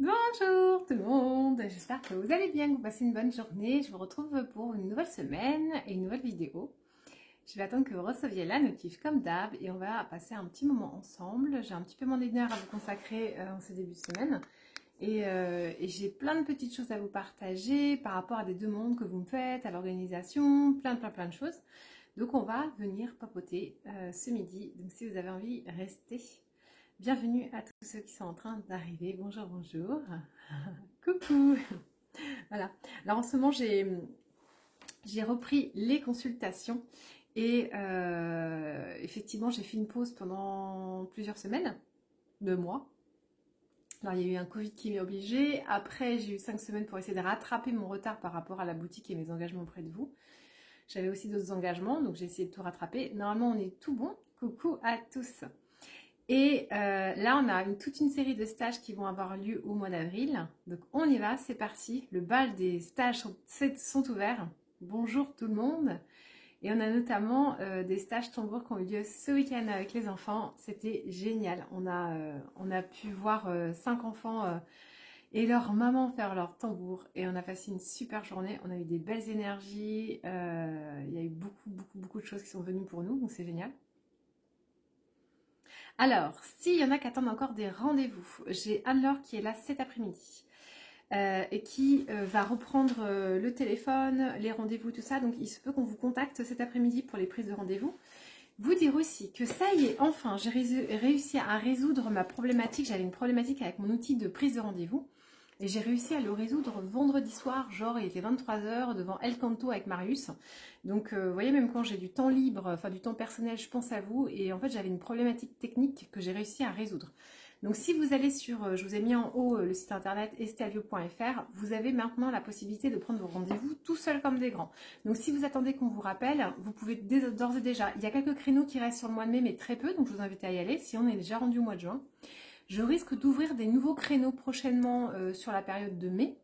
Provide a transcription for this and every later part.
Bonjour tout le monde, j'espère que vous allez bien, que vous passez une bonne journée. Je vous retrouve pour une nouvelle semaine et une nouvelle vidéo. Je vais attendre que vous receviez la notif comme d'hab et on va passer un petit moment ensemble. J'ai un petit peu moins d'une heure à vous consacrer en ce début de semaine et j'ai plein de petites choses à vous partager par rapport à des demandes que vous me faites, à l'organisation, plein de choses. Donc on va venir papoter ce midi, donc si vous avez envie, restez. Bienvenue à tous ceux qui sont en train d'arriver. Bonjour, bonjour. Coucou. Voilà. Alors en ce moment, j'ai repris les consultations et effectivement, j'ai fait une pause pendant plusieurs semaines, 2 mois. Alors il y a eu un Covid qui m'y a obligée. Après, j'ai eu 5 semaines pour essayer de rattraper mon retard par rapport à la boutique et mes engagements auprès de vous. J'avais aussi d'autres engagements, donc j'ai essayé de tout rattraper. Normalement, on est tout bon. Coucou à tous. Et là, on a toute une série de stages qui vont avoir lieu au mois d'avril. Donc, on y va, c'est parti. Le bal des stages sont ouverts. Bonjour tout le monde. Et on a notamment des stages tambours qui ont eu lieu ce week-end avec les enfants. C'était génial. On a pu voir 5 enfants et leur maman faire leur tambour. Et on a passé une super journée. On a eu des belles énergies. Il y a eu beaucoup de choses qui sont venues pour nous. Donc, c'est génial. Alors, s'il y en a qui attendent encore des rendez-vous, j'ai Anne-Laure qui est là cet après-midi et qui va reprendre le téléphone, les rendez-vous, tout ça. Donc, il se peut qu'on vous contacte cet après-midi pour les prises de rendez-vous. Vous dire aussi que ça y est, enfin, j'ai réussi à résoudre ma problématique. J'avais une problématique avec mon outil de prise de rendez-vous. Et j'ai réussi à le résoudre vendredi soir, genre il était 23 h devant El Canto avec Marius. Donc vous voyez, même quand j'ai du temps libre, enfin du temps personnel, je pense à vous. Et en fait, j'avais une problématique technique que j'ai réussi à résoudre. Donc si vous allez sur, je vous ai mis en haut le site internet estalio.fr, vous avez maintenant la possibilité de prendre vos rendez-vous tout seul comme des grands. Donc si vous attendez qu'on vous rappelle, vous pouvez d'ores et déjà, il y a quelques créneaux qui restent sur le mois de mai, mais très peu, donc je vous invite à y aller si on est déjà rendu au mois de juin. Je risque d'ouvrir des nouveaux créneaux prochainement sur la période de mai,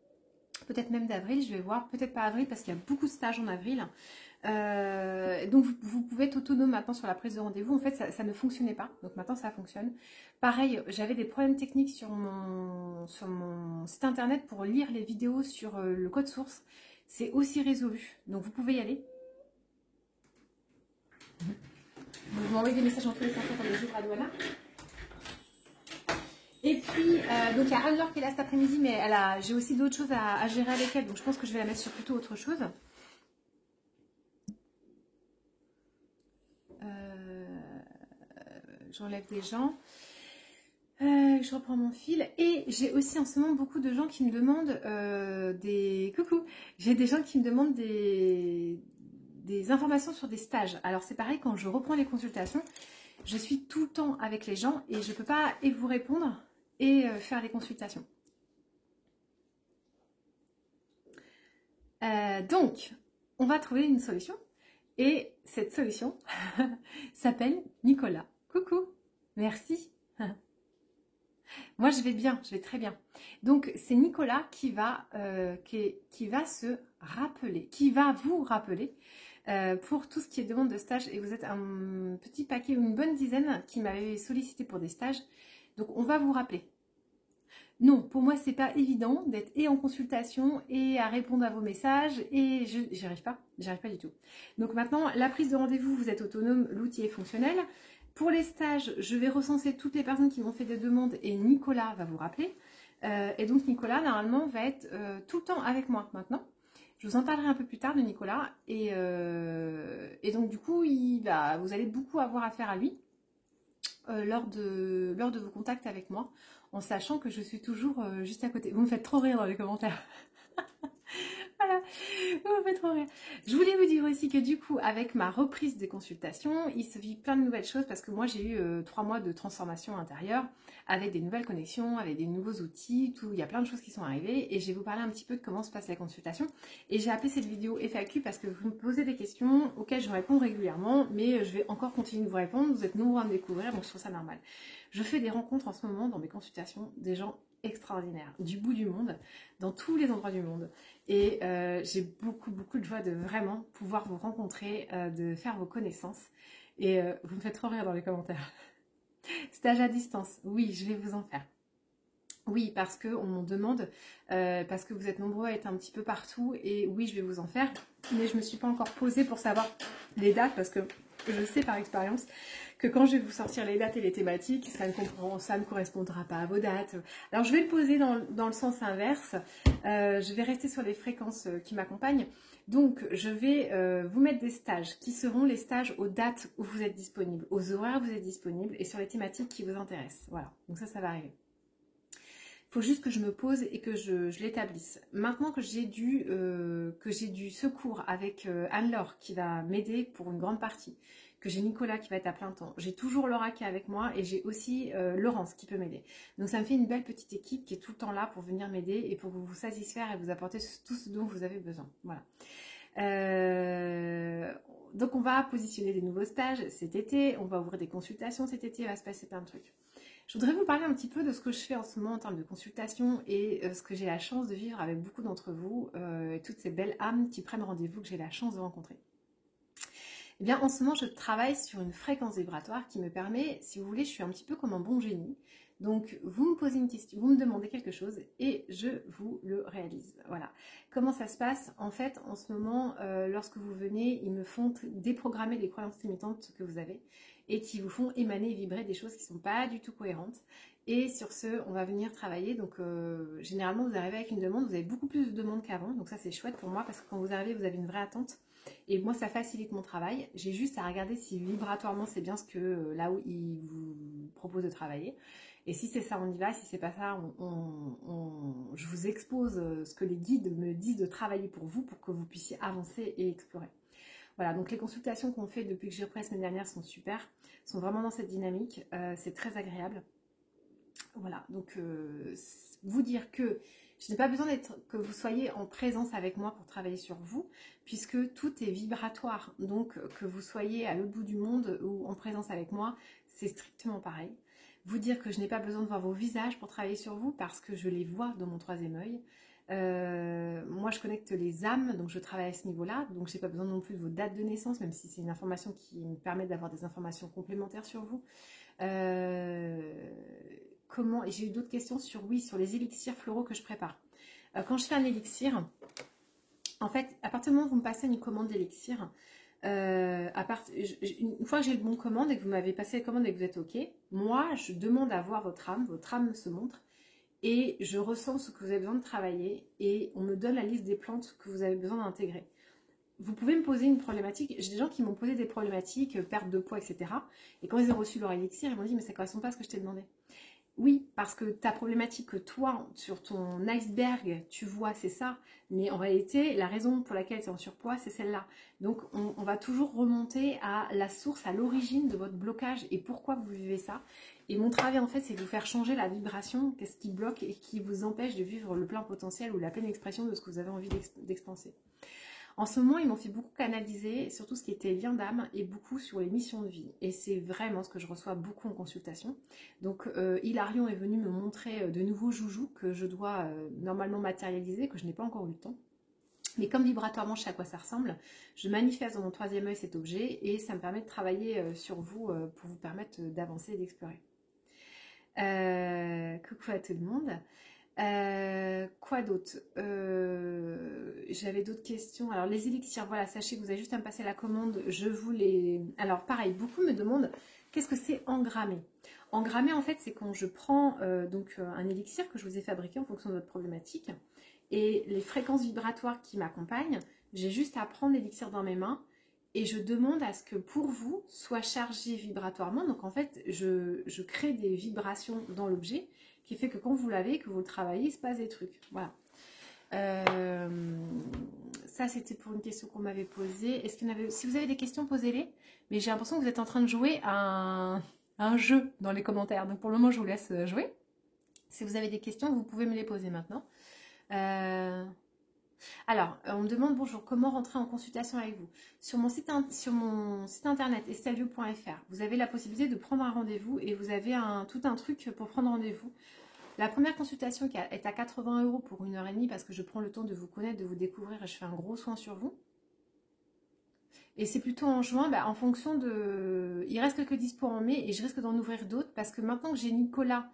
peut-être même d'avril, je vais voir, peut-être pas avril parce qu'il y a beaucoup de stages en avril. Donc vous pouvez être autonome maintenant sur la prise de rendez-vous. En fait, ça ne fonctionnait pas, donc maintenant ça fonctionne. Pareil, j'avais des problèmes techniques sur mon site internet pour lire les vidéos sur le code source. C'est aussi résolu, donc vous pouvez y aller. Vous m'envoyez des messages en tous les sens pour les jours à Douala. Et puis, donc il y a Anne-Laure qui est là cet après-midi, mais j'ai aussi d'autres choses à gérer avec elle, donc je pense que je vais la mettre sur plutôt autre chose. J'enlève des gens. Je reprends mon fil. Et j'ai aussi en ce moment beaucoup de gens qui me demandent Coucou. J'ai des gens qui me demandent des informations sur des stages. Alors c'est pareil, quand je reprends les consultations, je suis tout le temps avec les gens et je ne peux pas et vous répondre et faire les consultations. Donc, on va trouver une solution. Et cette solution s'appelle Nicolas. Coucou, merci. Moi, je vais bien, je vais très bien. Donc, c'est Nicolas qui va se rappeler, qui va vous rappeler pour tout ce qui est demande de stage. Et vous êtes un petit paquet, une bonne dizaine qui m'avait sollicité pour des stages. Donc, on va vous rappeler. Non, pour moi, c'est pas évident d'être et en consultation et à répondre à vos messages et j'y arrive pas du tout. Donc maintenant, la prise de rendez-vous, vous êtes autonome, l'outil est fonctionnel. Pour les stages, je vais recenser toutes les personnes qui m'ont fait des demandes et Nicolas va vous rappeler. Et donc Nicolas, normalement, va être tout le temps avec moi maintenant. Je vous en parlerai un peu plus tard de Nicolas. Et donc du coup, vous allez beaucoup avoir affaire à lui lors de vos contacts avec moi, en sachant que je suis toujours juste à côté. Vous me faites trop rire dans les commentaires. Voilà, vous me faites trop rire. Je voulais vous dire aussi que du coup, avec ma reprise des consultations, il se vit plein de nouvelles choses parce que moi, j'ai eu 3 mois de transformation intérieure avec des nouvelles connexions, avec des nouveaux outils, tout. Il y a plein de choses qui sont arrivées et je vais vous parler un petit peu de comment se passe la consultation. Et j'ai appelé cette vidéo FAQ parce que vous me posez des questions auxquelles je réponds régulièrement, mais je vais encore continuer de vous répondre. Vous êtes nombreux à me découvrir, donc je trouve ça normal. Je fais des rencontres en ce moment dans mes consultations, des gens extraordinaires, du bout du monde, dans tous les endroits du monde. Et j'ai beaucoup de joie de vraiment pouvoir vous rencontrer, de faire vos connaissances. Et vous me faites trop rire dans les commentaires. Stage à distance, oui, je vais vous en faire. Oui, parce qu'on m'en demande, parce que vous êtes nombreux à être un petit peu partout, et oui, je vais vous en faire, mais je ne me suis pas encore posée pour savoir les dates, parce que je sais par expérience que quand je vais vous sortir les dates et les thématiques, ça ne correspondra pas à vos dates. Alors je vais le poser dans le sens inverse, je vais rester sur les fréquences qui m'accompagnent, donc je vais vous mettre des stages qui seront les stages aux dates où vous êtes disponible, aux horaires où vous êtes disponible, et sur les thématiques qui vous intéressent. Voilà, donc ça va arriver. Il faut juste que je me pose et que je l'établisse. Maintenant que j'ai du secours avec Anne-Laure qui va m'aider pour une grande partie, que j'ai Nicolas qui va être à plein temps, j'ai toujours Laura qui est avec moi et j'ai aussi Laurence qui peut m'aider. Donc ça me fait une belle petite équipe qui est tout le temps là pour venir m'aider et pour vous satisfaire et vous apporter tout ce dont vous avez besoin. Voilà. Donc on va positionner des nouveaux stages cet été, on va ouvrir des consultations cet été, il va se passer plein de trucs. Je voudrais vous parler un petit peu de ce que je fais en ce moment en termes de consultation et ce que j'ai la chance de vivre avec beaucoup d'entre vous, et toutes ces belles âmes qui prennent rendez-vous que j'ai la chance de rencontrer. Eh bien, en ce moment, je travaille sur une fréquence vibratoire qui me permet, si vous voulez, je suis un petit peu comme un bon génie. Donc, vous me posez une question, vous me demandez quelque chose et je vous le réalise. Voilà. Comment ça se passe? En fait, en ce moment, lorsque vous venez, ils me font déprogrammer les croyances limitantes que vous avez et qui vous font émaner et vibrer des choses qui ne sont pas du tout cohérentes. Et sur ce, on va venir travailler. Donc, généralement, vous arrivez avec une demande, vous avez beaucoup plus de demandes qu'avant. Donc ça, c'est chouette pour moi parce que quand vous arrivez, vous avez une vraie attente. Et moi, ça facilite mon travail. J'ai juste à regarder si vibratoirement, c'est bien ce que là où il vous propose de travailler. Et si c'est ça, on y va. Si c'est pas ça, je vous expose ce que les guides me disent de travailler pour vous, pour que vous puissiez avancer et explorer. Voilà, donc les consultations qu'on fait depuis que j'ai repris la semaine dernière sont super, sont vraiment dans cette dynamique. C'est très agréable. Voilà, donc vous dire que je n'ai pas besoin que vous soyez en présence avec moi pour travailler sur vous, puisque tout est vibratoire. Donc que vous soyez à l'autre bout du monde ou en présence avec moi, c'est strictement pareil. Vous dire que je n'ai pas besoin de voir vos visages pour travailler sur vous, parce que je les vois dans mon troisième œil. Moi, je connecte les âmes, donc je travaille à ce niveau-là. Donc, je n'ai pas besoin non plus de vos dates de naissance, même si c'est une information qui me permet d'avoir des informations complémentaires sur vous. Comment, et j'ai eu d'autres questions sur, oui, sur les élixirs floraux que je prépare. Quand je fais un élixir, en fait, à partir du moment où vous me passez une commande d'élixir, une fois que j'ai le bon commande et que vous m'avez passé la commande et que vous êtes OK, moi, je demande à voir votre âme se montre et je ressens ce que vous avez besoin de travailler et on me donne la liste des plantes que vous avez besoin d'intégrer. Vous pouvez me poser une problématique. J'ai des gens qui m'ont posé des problématiques, perte de poids, etc. Et quand ils ont reçu leur élixir, ils m'ont dit « mais ça ne correspond pas à ce que je t'ai demandé ». Oui, parce que ta problématique que toi, sur ton iceberg, tu vois, c'est ça. Mais en réalité, la raison pour laquelle tu es en surpoids, c'est celle-là. Donc, on va toujours remonter à la source, à l'origine de votre blocage et pourquoi vous vivez ça. Et mon travail, en fait, c'est de vous faire changer la vibration, qu'est-ce qui bloque et qui vous empêche de vivre le plein potentiel ou la pleine expression de ce que vous avez envie d'expanser. En ce moment, ils m'ont fait beaucoup canaliser sur tout ce qui était lien d'âme et beaucoup sur les missions de vie. Et c'est vraiment ce que je reçois beaucoup en consultation. Donc, Hilarion est venu me montrer de nouveaux joujoux que je dois normalement matérialiser, que je n'ai pas encore eu le temps. Mais comme vibratoirement, je sais à quoi ça ressemble, je manifeste dans mon troisième œil cet objet et ça me permet de travailler sur vous pour vous permettre d'avancer et d'explorer. Coucou à tout le monde. Quoi d'autre? J'avais d'autres questions. Alors les élixirs, voilà, sachez que vous avez juste à me passer la commande. Je vous les... Alors pareil, beaucoup me demandent qu'est-ce que c'est engrammé. Engrammé, en fait, c'est quand je prends un élixir que je vous ai fabriqué en fonction de votre problématique et les fréquences vibratoires qui m'accompagnent. J'ai juste à prendre l'élixir dans mes mains et je demande à ce que pour vous soit chargé vibratoirement. Donc en fait, je crée des vibrations dans l'objet qui fait que quand vous l'avez, que vous le travaillez, il se passe des trucs. Voilà. Ça, c'était pour une question qu'on m'avait posée. Est-ce qu'il y en avait... Si vous avez des questions, posez-les. Mais j'ai l'impression que vous êtes en train de jouer à un jeu dans les commentaires. Donc pour le moment, je vous laisse jouer. Si vous avez des questions, vous pouvez me les poser maintenant. Alors, on me demande, bonjour, comment rentrer en consultation avec vous? Sur mon site internet, estelvio.fr, vous avez la possibilité de prendre un rendez-vous et vous avez tout un truc pour prendre rendez-vous. La première consultation est à 80 € pour 1h30 parce que je prends le temps de vous connaître, de vous découvrir et je fais un gros soin sur vous. Et c'est plutôt en juin, en fonction de... Il reste quelques dispo en mai et je risque d'en ouvrir d'autres parce que maintenant que j'ai Nicolas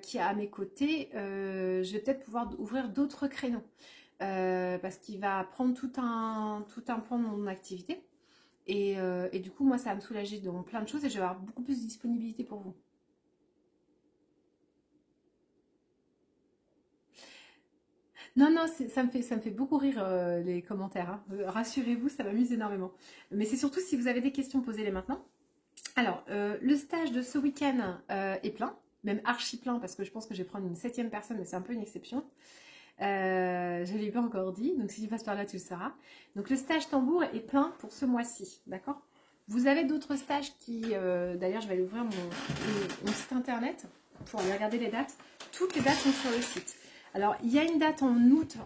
qui est à mes côtés, je vais peut-être pouvoir ouvrir d'autres créneaux. Parce qu'il va prendre tout un pan de mon activité. Et du coup, moi, ça va me soulager dans plein de choses et je vais avoir beaucoup plus de disponibilité pour vous. Non, non, ça me fait beaucoup rire les commentaires, hein. Rassurez-vous, ça m'amuse énormément. Mais c'est surtout si vous avez des questions, posez-les maintenant. Alors, le stage de ce week-end est plein, même archi plein, parce que je pense que je vais prendre une 7e personne, mais c'est un peu une exception. Je ne l'ai pas encore dit, donc si tu passes par là, tu le sauras. Donc le stage tambour est plein pour ce mois-ci, d'accord? Vous avez d'autres stages qui, d'ailleurs, je vais aller ouvrir mon site internet pour aller regarder les dates. Toutes les dates sont sur le site. Alors, il y a une date en août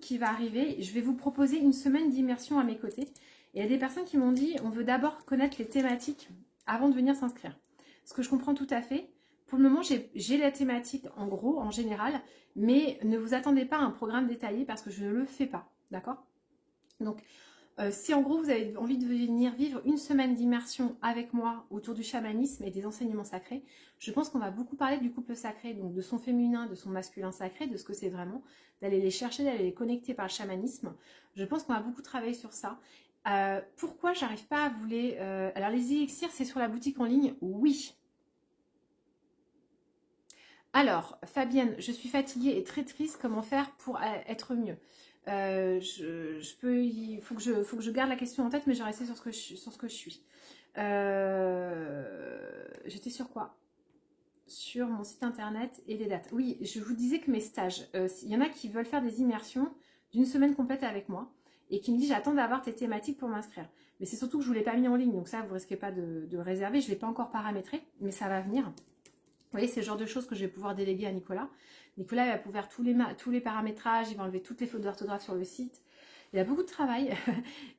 qui va arriver. Je vais vous proposer une semaine d'immersion à mes côtés. Et il y a des personnes qui m'ont dit, on veut d'abord connaître les thématiques avant de venir s'inscrire. Ce que je comprends tout à fait. Pour le moment, j'ai la thématique en gros, en général, mais ne vous attendez pas à un programme détaillé parce que je ne le fais pas, d'accord? Donc, si en gros vous avez envie de venir vivre une semaine d'immersion avec moi autour du chamanisme et des enseignements sacrés, je pense qu'on va beaucoup parler du couple sacré, donc de son féminin, de son masculin sacré, de ce que c'est vraiment, d'aller les chercher, d'aller les connecter par le chamanisme. Je pense qu'on va beaucoup travailler sur ça. Pourquoi j'arrive pas à vous les... alors les élixirs, c'est sur la boutique en ligne? Oui. Alors, Fabienne, je suis fatiguée et très triste. Comment faire pour être mieux? Il faut que je garde la question en tête, mais je vais rester sur ce que je suis. J'étais sur quoi? Sur mon site internet et les dates. Oui, je vous disais que mes stages, il y en a qui veulent faire des immersions d'une semaine complète avec moi et qui me disent j'attends d'avoir tes thématiques pour m'inscrire. Mais c'est surtout que je ne vous l'ai pas mis en ligne, donc ça, vous ne risquez pas de réserver. Je ne l'ai pas encore paramétré, mais ça va venir. Vous voyez, c'est le genre de choses que je vais pouvoir déléguer à Nicolas. Nicolas, il va pouvoir tous les paramétrages, il va enlever toutes les fautes d'orthographe sur le site. Il a beaucoup de travail.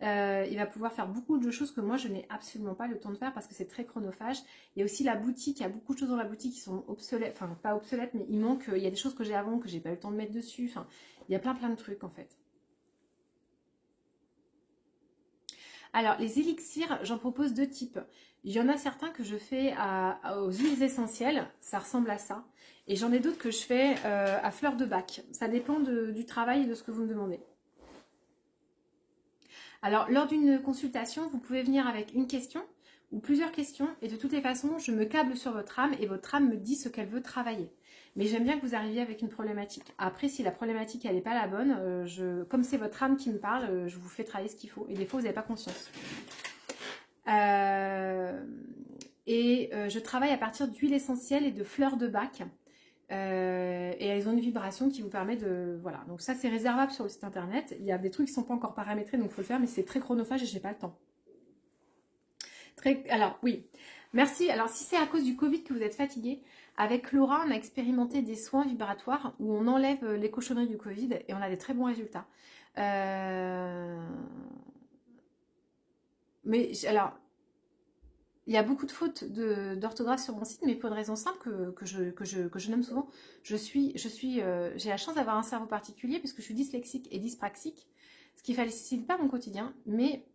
Il va pouvoir faire beaucoup de choses que moi, je n'ai absolument pas le temps de faire parce que c'est très chronophage. Il y a aussi la boutique. Il y a beaucoup de choses dans la boutique qui sont obsolètes. Enfin, pas obsolètes, mais il manque. Il y a des choses que j'ai avant que j'ai pas eu le temps de mettre dessus. Enfin, il y a plein de trucs en fait. Alors, les élixirs, j'en propose 2 types. Il y en a certains que je fais aux huiles essentielles, ça ressemble à ça. Et j'en ai d'autres que je fais à fleur de bac. Ça dépend du travail et de ce que vous me demandez. Alors, lors d'une consultation, vous pouvez venir avec une question ou plusieurs questions. Et de toutes les façons, je me câble sur votre âme et votre âme me dit ce qu'elle veut travailler. Mais j'aime bien que vous arriviez avec une problématique. Après, si la problématique, elle n'est pas la bonne, comme c'est votre âme qui me parle, je vous fais travailler ce qu'il faut. Et des fois, vous n'avez pas conscience. Je travaille à partir d'huile essentielle et de fleurs de bac. Et elles ont une vibration qui vous permet de... Voilà, donc ça c'est réservable sur le site internet. Il y a des trucs qui ne sont pas encore paramétrés, donc il faut le faire, mais c'est très chronophage et je n'ai pas le temps. Alors, oui. Merci. Alors, si c'est à cause du Covid que vous êtes fatigué, avec Laura, on a expérimenté des soins vibratoires où on enlève les cochonneries du Covid et on a des très bons résultats. Mais alors, il y a beaucoup de fautes d'orthographe sur mon site, mais pour une raison simple que je nomme souvent. J'ai la chance d'avoir un cerveau particulier puisque je suis dyslexique et dyspraxique, ce qui ne facilite pas mon quotidien, mais...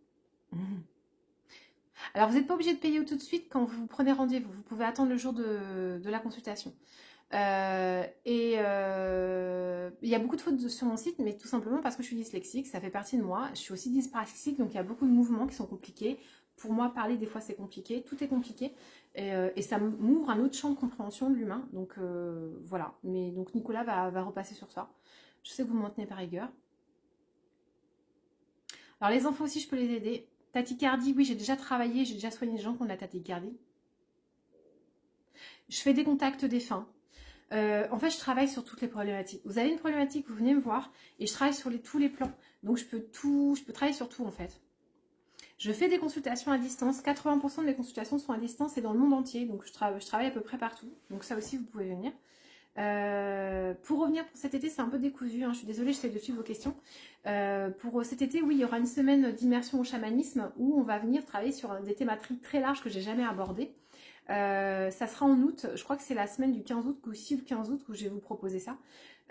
Alors, vous n'êtes pas obligé de payer tout de suite quand vous prenez rendez-vous. Vous pouvez attendre le jour de la consultation. Il y a beaucoup de fautes sur mon site, mais tout simplement parce que je suis dyslexique, ça fait partie de moi. Je suis aussi dyspraxique, donc il y a beaucoup de mouvements qui sont compliqués. Pour moi, parler, des fois, c'est compliqué. Tout est compliqué. Et ça m'ouvre un autre champ de compréhension de l'humain. Donc, voilà. Mais donc, Nicolas va repasser sur ça. Je sais que vous m'en tenez par rigueur. Alors, les enfants aussi, je peux les aider. Tachycardie, oui, j'ai déjà travaillé, j'ai déjà soigné les gens qui ont de la tachycardie. Je fais des contacts défunts. En fait, je travaille sur toutes les problématiques. Vous avez une problématique, vous venez me voir et je travaille sur tous les plans. Donc, je peux travailler sur tout en fait. Je fais des consultations à distance. 80% de mes consultations sont à distance et dans le monde entier. Donc, je travaille à peu près partout. Donc, ça aussi, vous pouvez venir. Pour revenir pour cet été, c'est un peu décousu. Hein. Je suis désolée, j'essaie de suivre vos questions. Pour cet été, oui, il y aura une semaine d'immersion au chamanisme où on va venir travailler sur des thématiques très larges que j'ai jamais abordées. Ça sera en août, je crois que c'est la semaine du 15 août ou 6 ou 15 août où je vais vous proposer ça.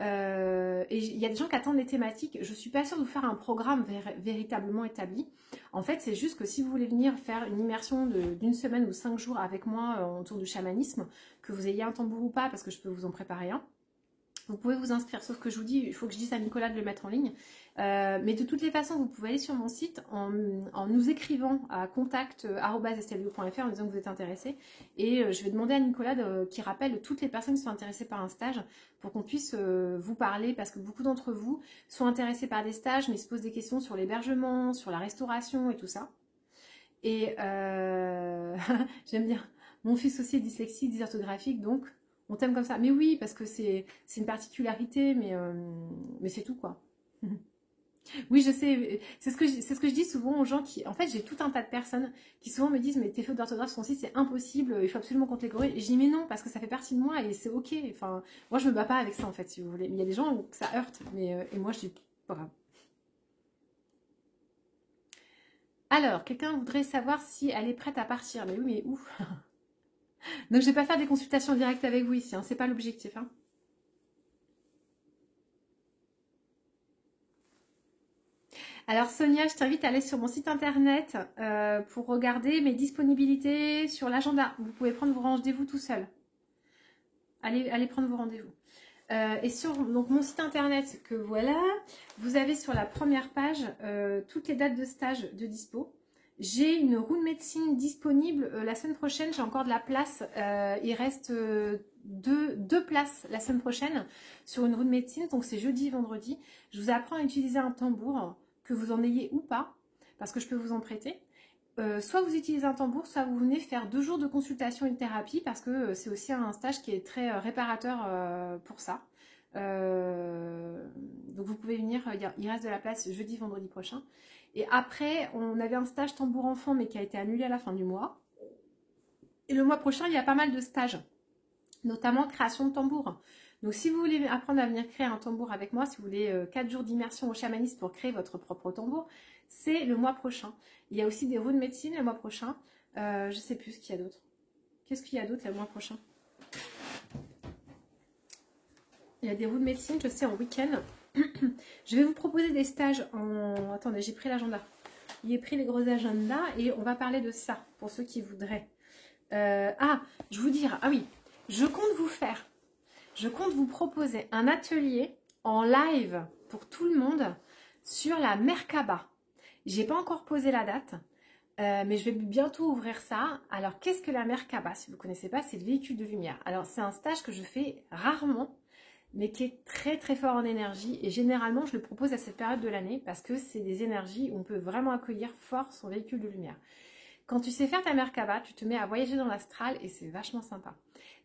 Et il y a des gens qui attendent des thématiques. Je suis pas sûre de vous faire un programme véritablement établi. En fait, c'est juste que si vous voulez venir faire une immersion d'une semaine ou 5 jours avec moi autour du chamanisme, que vous ayez un tambour ou pas, parce que je peux vous en préparer un, vous pouvez vous inscrire, sauf que je vous dis, il faut que je dise à Nicolas de le mettre en ligne. Mais de toutes les façons, vous pouvez aller sur mon site en nous écrivant à contact@stelvio.fr en disant que vous êtes intéressé. Et je vais demander à Nicolas qui rappelle toutes les personnes qui sont intéressées par un stage pour qu'on puisse vous parler, parce que beaucoup d'entre vous sont intéressés par des stages, mais se posent des questions sur l'hébergement, sur la restauration et tout ça. Et j'aime bien. Mon fils aussi est dyslexique, dysorthographique, donc on t'aime comme ça. Mais oui, parce que c'est une particularité, mais c'est tout, quoi. Oui, je sais, c'est ce que je dis souvent aux gens qui... En fait, j'ai tout un tas de personnes qui souvent me disent « Mais tes fautes d'orthographe sont si, c'est impossible, il faut absolument qu'on te les corrige. » Et je dis « Mais non, parce que ça fait partie de moi et c'est ok. » Enfin, moi, je me bats pas avec ça, en fait, si vous voulez. Mais il y a des gens que ça heurte, et moi, je dis « Pas grave. » Alors, quelqu'un voudrait savoir si elle est prête à partir. Mais oui, mais où? Donc, je vais pas faire des consultations directes avec vous ici, hein, c'est pas l'objectif, hein. Alors Sonia, je t'invite à aller sur mon site internet pour regarder mes disponibilités sur l'agenda. Vous pouvez prendre vos rendez-vous tout seul. Allez prendre vos rendez-vous. Et sur donc, mon site internet, que voilà, vous avez sur la première page toutes les dates de stage de dispo. J'ai une roue de médecine disponible la semaine prochaine. J'ai encore de la place. Il reste deux places la semaine prochaine sur une roue de médecine. Donc c'est jeudi, vendredi. Je vous apprends à utiliser un tambour, que vous en ayez ou pas, parce que je peux vous en prêter. Soit vous utilisez un tambour, soit vous venez faire 2 jours de consultation et de thérapie, parce que c'est aussi un stage qui est très réparateur pour ça. Donc vous pouvez venir, il reste de la place jeudi, vendredi prochain. Et après, on avait un stage tambour enfant, mais qui a été annulé à la fin du mois. Et le mois prochain, il y a pas mal de stages, notamment création de tambour. Donc si vous voulez apprendre à venir créer un tambour avec moi, si vous voulez 4 jours d'immersion au chamanisme pour créer votre propre tambour, c'est le mois prochain. Il y a aussi des roues de médecine le mois prochain. Je ne sais plus ce qu'il y a d'autre. Qu'est-ce qu'il y a d'autre le mois prochain? Il y a des roues de médecine, je sais, en week-end. Je vais vous proposer des stages en... Attendez, j'ai pris l'agenda. J'ai pris les gros agendas et on va parler de ça pour ceux qui voudraient. Je vous dire, ah oui, je compte vous proposer un atelier en live pour tout le monde sur la Merkaba. J'ai pas encore posé la date, mais je vais bientôt ouvrir ça. Alors, qu'est-ce que la Merkaba? Si vous ne connaissez pas, c'est le véhicule de lumière. Alors, c'est un stage que je fais rarement, mais qui est très très fort en énergie. Et généralement, je le propose à cette période de l'année parce que c'est des énergies où on peut vraiment accueillir fort son véhicule de lumière. Quand tu sais faire ta Merkaba, tu te mets à voyager dans l'astral et c'est vachement sympa.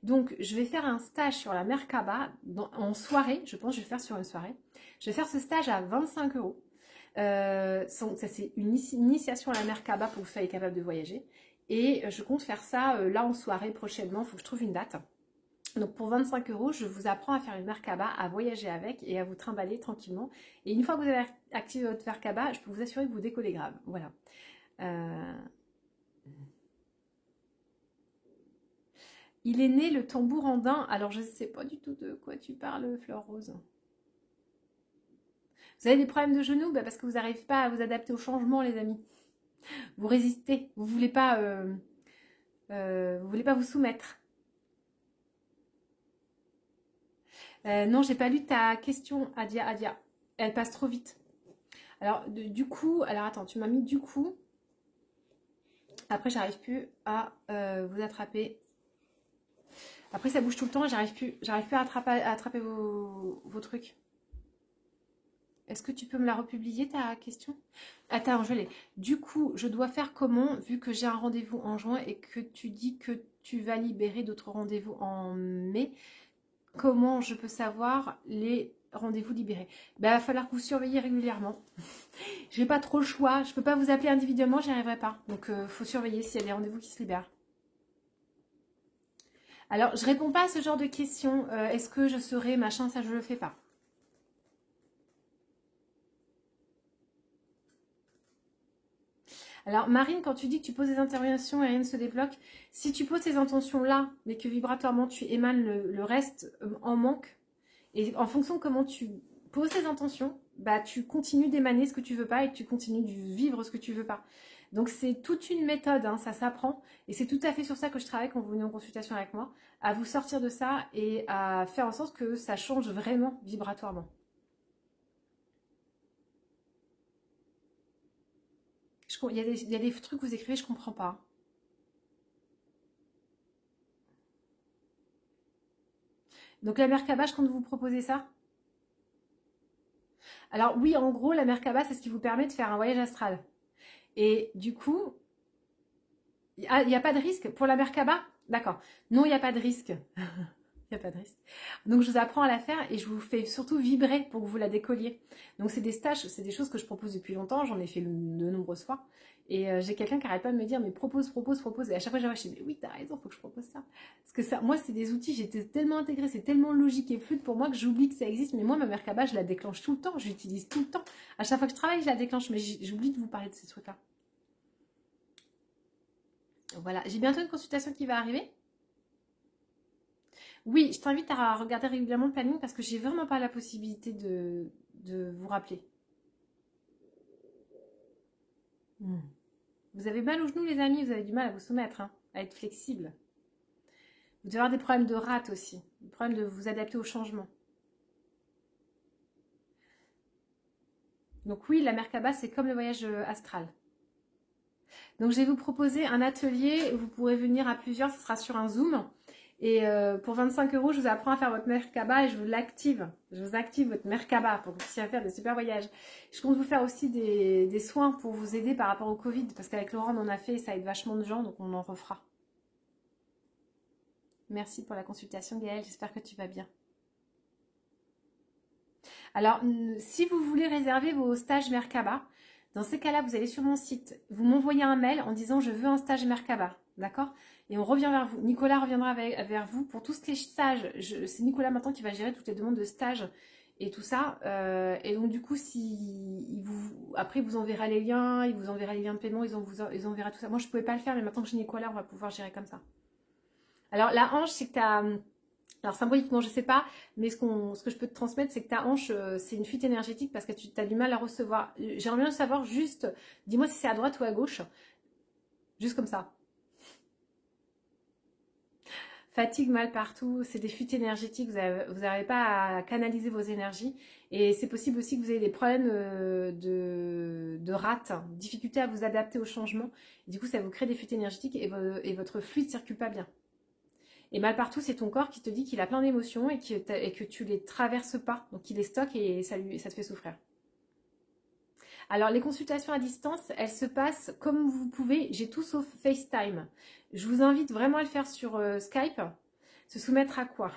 Donc, je vais faire un stage sur la Merkaba en soirée. Je pense que je vais le faire sur une soirée. Je vais faire ce stage à 25 €. Ça, c'est une initiation à la Merkaba pour que vous soyez capable de voyager. Et je compte faire ça là en soirée prochainement. Il faut que je trouve une date. Donc, pour 25 €, je vous apprends à faire une Merkaba, à voyager avec et à vous trimballer tranquillement. Et une fois que vous avez activé votre Merkaba, je peux vous assurer que vous décollez grave. Voilà. Il est né le tambour andin. Alors, je ne sais pas du tout de quoi tu parles, Fleur Rose. Vous avez des problèmes de genoux? Parce que vous n'arrivez pas à vous adapter au changement, les amis. Vous résistez. Vous ne voulez pas vous soumettre. Non, j'ai pas lu ta question, Adia. Elle passe trop vite. Alors, du coup, alors attends, tu m'as mis du coup. Après, j'arrive plus à vous attraper. Après, ça bouge tout le temps et j'arrive plus à attraper vos trucs. Est-ce que tu peux me la republier, ta question? Attends, je l'ai. Du coup, je dois faire comment, vu que j'ai un rendez-vous en juin et que tu dis que tu vas libérer d'autres rendez-vous en mai? Comment je peux savoir les rendez-vous libérés? Il va falloir que vous surveillez régulièrement. Je n'ai pas trop le choix. Je ne peux pas vous appeler individuellement, j'y arriverai pas. Donc, il faut surveiller s'il y a des rendez-vous qui se libèrent. Alors, je réponds pas à ce genre de questions. Est-ce que je serai machin? Ça, je le fais pas. Alors Marine, quand tu dis que tu poses des interrogations et rien ne se débloque, si tu poses ces intentions-là, mais que vibratoirement tu émanes le reste en manque, et en fonction de comment tu poses tes intentions, bah tu continues d'émaner ce que tu veux pas et tu continues de vivre ce que tu veux pas. Donc c'est toute une méthode, hein, ça s'apprend, et c'est tout à fait sur ça que je travaille quand vous venez en consultation avec moi, à vous sortir de ça et à faire en sorte que ça change vraiment vibratoirement. Il y a des trucs que vous écrivez, je comprends pas. Donc la Merkaba, je compte vous proposer ça. Alors oui, en gros, la Merkaba, c'est ce qui vous permet de faire un voyage astral. Et du coup, il n'y a pas de risque pour la Merkaba? D'accord. Non, il n'y a pas de risque. Il n'y a pas de risque. Donc je vous apprends à la faire et je vous fais surtout vibrer pour que vous la décolliez. Donc c'est des stages, c'est des choses que je propose depuis longtemps, j'en ai fait de nombreuses fois. Et j'ai quelqu'un qui arrête pas de me dire mais propose, propose, propose. Et à chaque fois je dis mais oui t'as raison, faut que je propose ça. Parce que ça, moi c'est des outils, j'étais tellement intégrée, c'est tellement logique et fluide pour moi que j'oublie que ça existe. Mais moi ma Merkaba je la déclenche tout le temps, j'utilise tout le temps. À chaque fois que je travaille je la déclenche, mais j'oublie de vous parler de ces trucs-là. Voilà, j'ai bientôt une consultation qui va arriver. Oui, je t'invite à regarder régulièrement le planning parce que j'ai vraiment pas la possibilité de vous rappeler. Hmm. Vous avez mal aux genoux, les amis, vous avez du mal à vous soumettre, hein, à être flexible. Vous devez avoir des problèmes de rate aussi, des problèmes de vous adapter au changement. Donc oui, la Merkaba, c'est comme le voyage astral. Donc je vais vous proposer un atelier, vous pourrez venir à plusieurs, ce sera sur un Zoom. Et pour 25 €, je vous apprends à faire votre Merkaba et je vous l'active. Je vous active votre Merkaba pour que vous puissiez faire des super voyages. Je compte vous faire aussi des soins pour vous aider par rapport au Covid, parce qu'avec Laurent, on en a fait et ça aide vachement de gens, donc on en refera. Merci pour la consultation, Gaëlle, j'espère que tu vas bien. Alors, si vous voulez réserver vos stages Merkaba, dans ces cas-là, vous allez sur mon site, vous m'envoyez un mail en disant je veux un stage Merkaba, d'accord? Et on revient vers vous. Nicolas reviendra vers vous pour tous les stages. C'est Nicolas maintenant qui va gérer toutes les demandes de stage et tout ça. Et donc du coup, après, il vous enverra les liens, il vous enverra les liens de paiement, ils enverra tout ça. Moi, je ne pouvais pas le faire, mais maintenant que j'ai Nicolas, on va pouvoir gérer comme ça. Alors, la hanche, c'est que tu as... Alors symboliquement, je ne sais pas, mais ce que je peux te transmettre, c'est que ta hanche, c'est une fuite énergétique parce que tu as du mal à recevoir. J'aimerais bien savoir juste, dis-moi si c'est à droite ou à gauche, juste comme ça. Fatigue, mal partout, c'est des fuites énergétiques, vous n'arrivez pas à canaliser vos énergies. Et c'est possible aussi que vous ayez des problèmes de rate, difficulté à vous adapter au changement. Et du coup, ça vous crée des fuites énergétiques et votre fluide ne circule pas bien. Et mal partout, c'est ton corps qui te dit qu'il a plein d'émotions et que tu les traverses pas. Donc il les stocke et ça te fait souffrir. Alors les consultations à distance, elles se passent comme vous pouvez. J'ai tout sauf FaceTime. Je vous invite vraiment à le faire sur Skype. Se soumettre à quoi?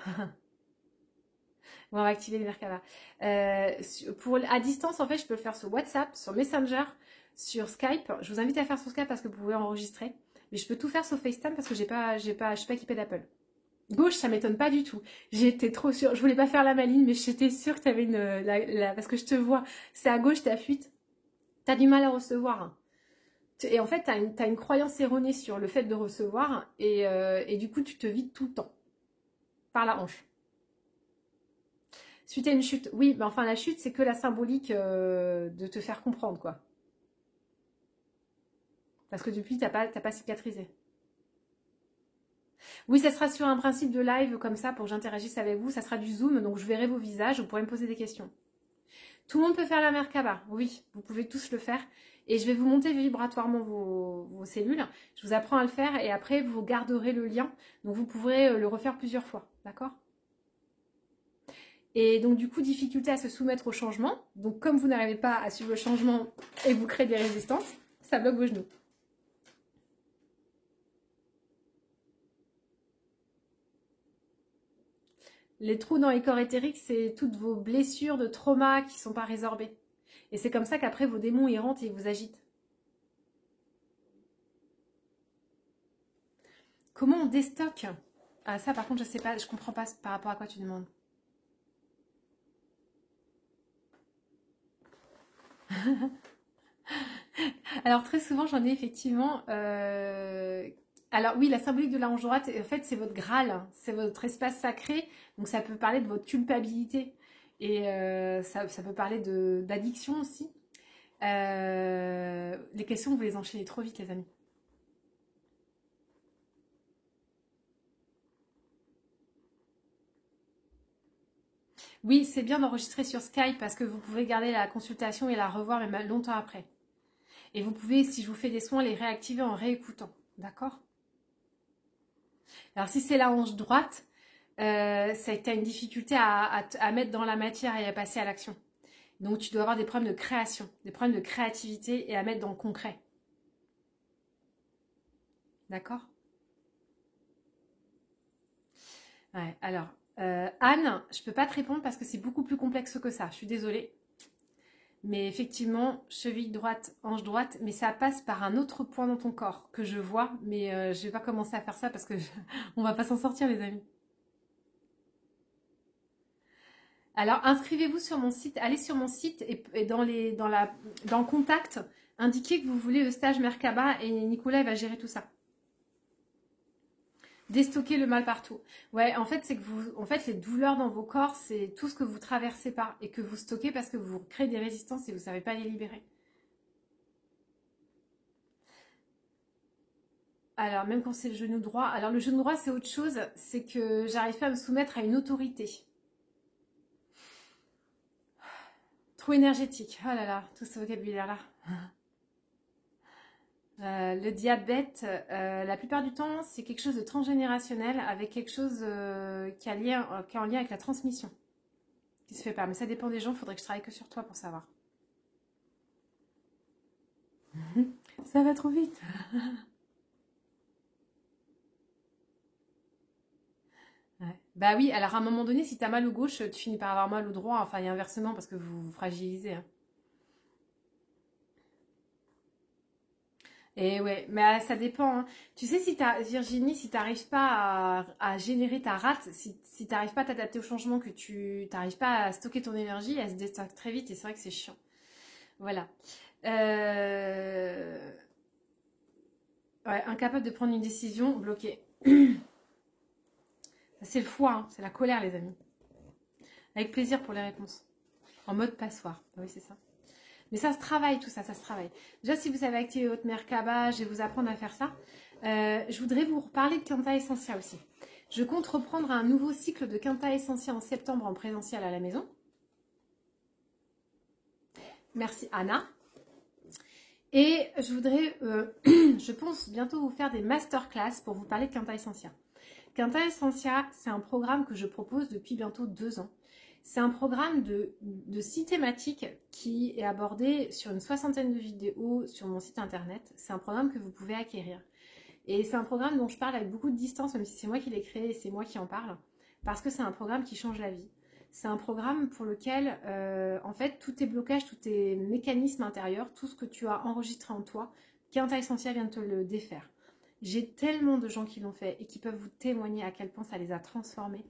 Bon, on va activer les Merkaba. À distance, en fait, je peux le faire sur WhatsApp, sur Messenger, sur Skype. Je vous invite à le faire sur Skype parce que vous pouvez enregistrer. Mais je peux tout faire sur FaceTime parce que je suis pas équipée d'Apple. Gauche, ça m'étonne pas du tout. J'étais trop sûre. Je voulais pas faire la maline, mais j'étais sûre que tu avais parce que je te vois. C'est à gauche ta fuite. T'as du mal à recevoir, hein. Et en fait, t'as une croyance erronée sur le fait de recevoir. Et du coup, tu te vides tout le temps. Par la hanche. Suite à une chute. Oui, mais enfin, la chute, c'est que la symbolique de te faire comprendre, quoi. Parce que depuis, t'as pas cicatrisé. Oui, ça sera sur un principe de live comme ça pour que j'interagisse avec vous. Ça sera du Zoom, donc je verrai vos visages, vous pourrez me poser des questions. Tout le monde peut faire la Merkaba, oui, vous pouvez tous le faire. Et je vais vous monter vibratoirement vos cellules. Je vous apprends à le faire et après vous garderez le lien. Donc vous pourrez le refaire plusieurs fois, d'accord? Et donc du coup, difficulté à se soumettre au changement. Donc comme vous n'arrivez pas à suivre le changement et vous créez des résistances, ça bloque vos genoux. Les trous dans les corps éthériques, c'est toutes vos blessures de trauma qui ne sont pas résorbées. Et c'est comme ça qu'après, vos démons, ils rentrent et ils vous agitent. Comment on déstocke? Ah, ça, par contre, je sais pas, je comprends pas par rapport à quoi tu demandes. Alors très souvent, j'en ai effectivement. Alors oui, la symbolique de la hanche droite, en fait, c'est votre Graal, hein. C'est votre espace sacré. Donc ça peut parler de votre culpabilité. Et ça peut parler d'addiction aussi. Les questions, vous les enchaînez trop vite, les amis. Oui, c'est bien d'enregistrer sur Skype parce que vous pouvez garder la consultation et la revoir même longtemps après. Et vous pouvez, si je vous fais des soins, les réactiver en réécoutant. D'accord? Alors si c'est la hanche droite, c'est que tu as une difficulté à mettre dans la matière et à passer à l'action. Donc tu dois avoir des problèmes de création, des problèmes de créativité et à mettre dans le concret. D'accord? Ouais, alors, Anne, je peux pas te répondre parce que c'est beaucoup plus complexe que ça. Je suis désolée. Mais effectivement, cheville droite, hanche droite, mais ça passe par un autre point dans ton corps que je vois, mais je vais pas commencer à faire ça parce que on va pas s'en sortir, les amis. Alors, inscrivez-vous sur mon site, allez sur mon site et dans le contact, indiquez que vous voulez le stage Merkaba et Nicolas il va gérer tout ça. Déstocker le mal partout. Ouais, en fait, c'est que en fait, les douleurs dans vos corps, c'est tout ce que vous traversez pas et que vous stockez parce que vous créez des résistances et vous savez pas les libérer. Alors, même quand c'est le genou droit, alors le genou droit, c'est autre chose, c'est que j'arrive pas à me soumettre à une autorité. Trop énergétique. Oh là là, tout ce vocabulaire-là. Le diabète, la plupart du temps, c'est quelque chose de transgénérationnel avec quelque chose qui est en lien avec la transmission. Qui se fait pas. Mais ça dépend des gens, il faudrait que je travaille que sur toi pour savoir. Ça va trop vite. Ouais. Bah oui, alors à un moment donné, si t'as mal au gauche, tu finis par avoir mal au droit, enfin, et inversement, parce que vous vous fragilisez, hein. Et ouais, mais ça dépend, hein. Tu sais, si Virginie, si t'arrives pas à générer ta rate, si t'arrives pas à t'adapter au changement, que tu t'arrives pas à stocker ton énergie, elle se déstocke très vite et c'est vrai que c'est chiant. Voilà. Euh, Ouais, incapable de prendre une décision, bloqué. C'est le foie, hein, c'est la colère, les amis. Avec plaisir pour les réponses. En mode passoire. Ah oui, c'est ça. Mais ça se travaille, tout ça, ça se travaille. Déjà, si vous avez activé votre Merkaba, je vais vous apprendre à faire ça. Je voudrais vous reparler de Quinta Essentia aussi. Je compte reprendre un nouveau cycle de Quinta Essentia en septembre en présentiel à la maison. Merci Anna. Et je voudrais, je pense, bientôt vous faire des masterclass pour vous parler de Quinta Essentia. Quinta Essentia, c'est un programme que je propose depuis bientôt 2 ans. C'est un programme de 6 thématiques qui est abordé sur une 60aine de vidéos sur mon site internet. C'est un programme que vous pouvez acquérir. Et c'est un programme dont je parle avec beaucoup de distance, même si c'est moi qui l'ai créé et c'est moi qui en parle, parce que c'est un programme qui change la vie. C'est un programme pour lequel, en fait, tous tes blocages, tous tes mécanismes intérieurs, tout ce que tu as enregistré en toi, Quinta Essentia vient de te le défaire. J'ai tellement de gens qui l'ont fait et qui peuvent vous témoigner à quel point ça les a transformés.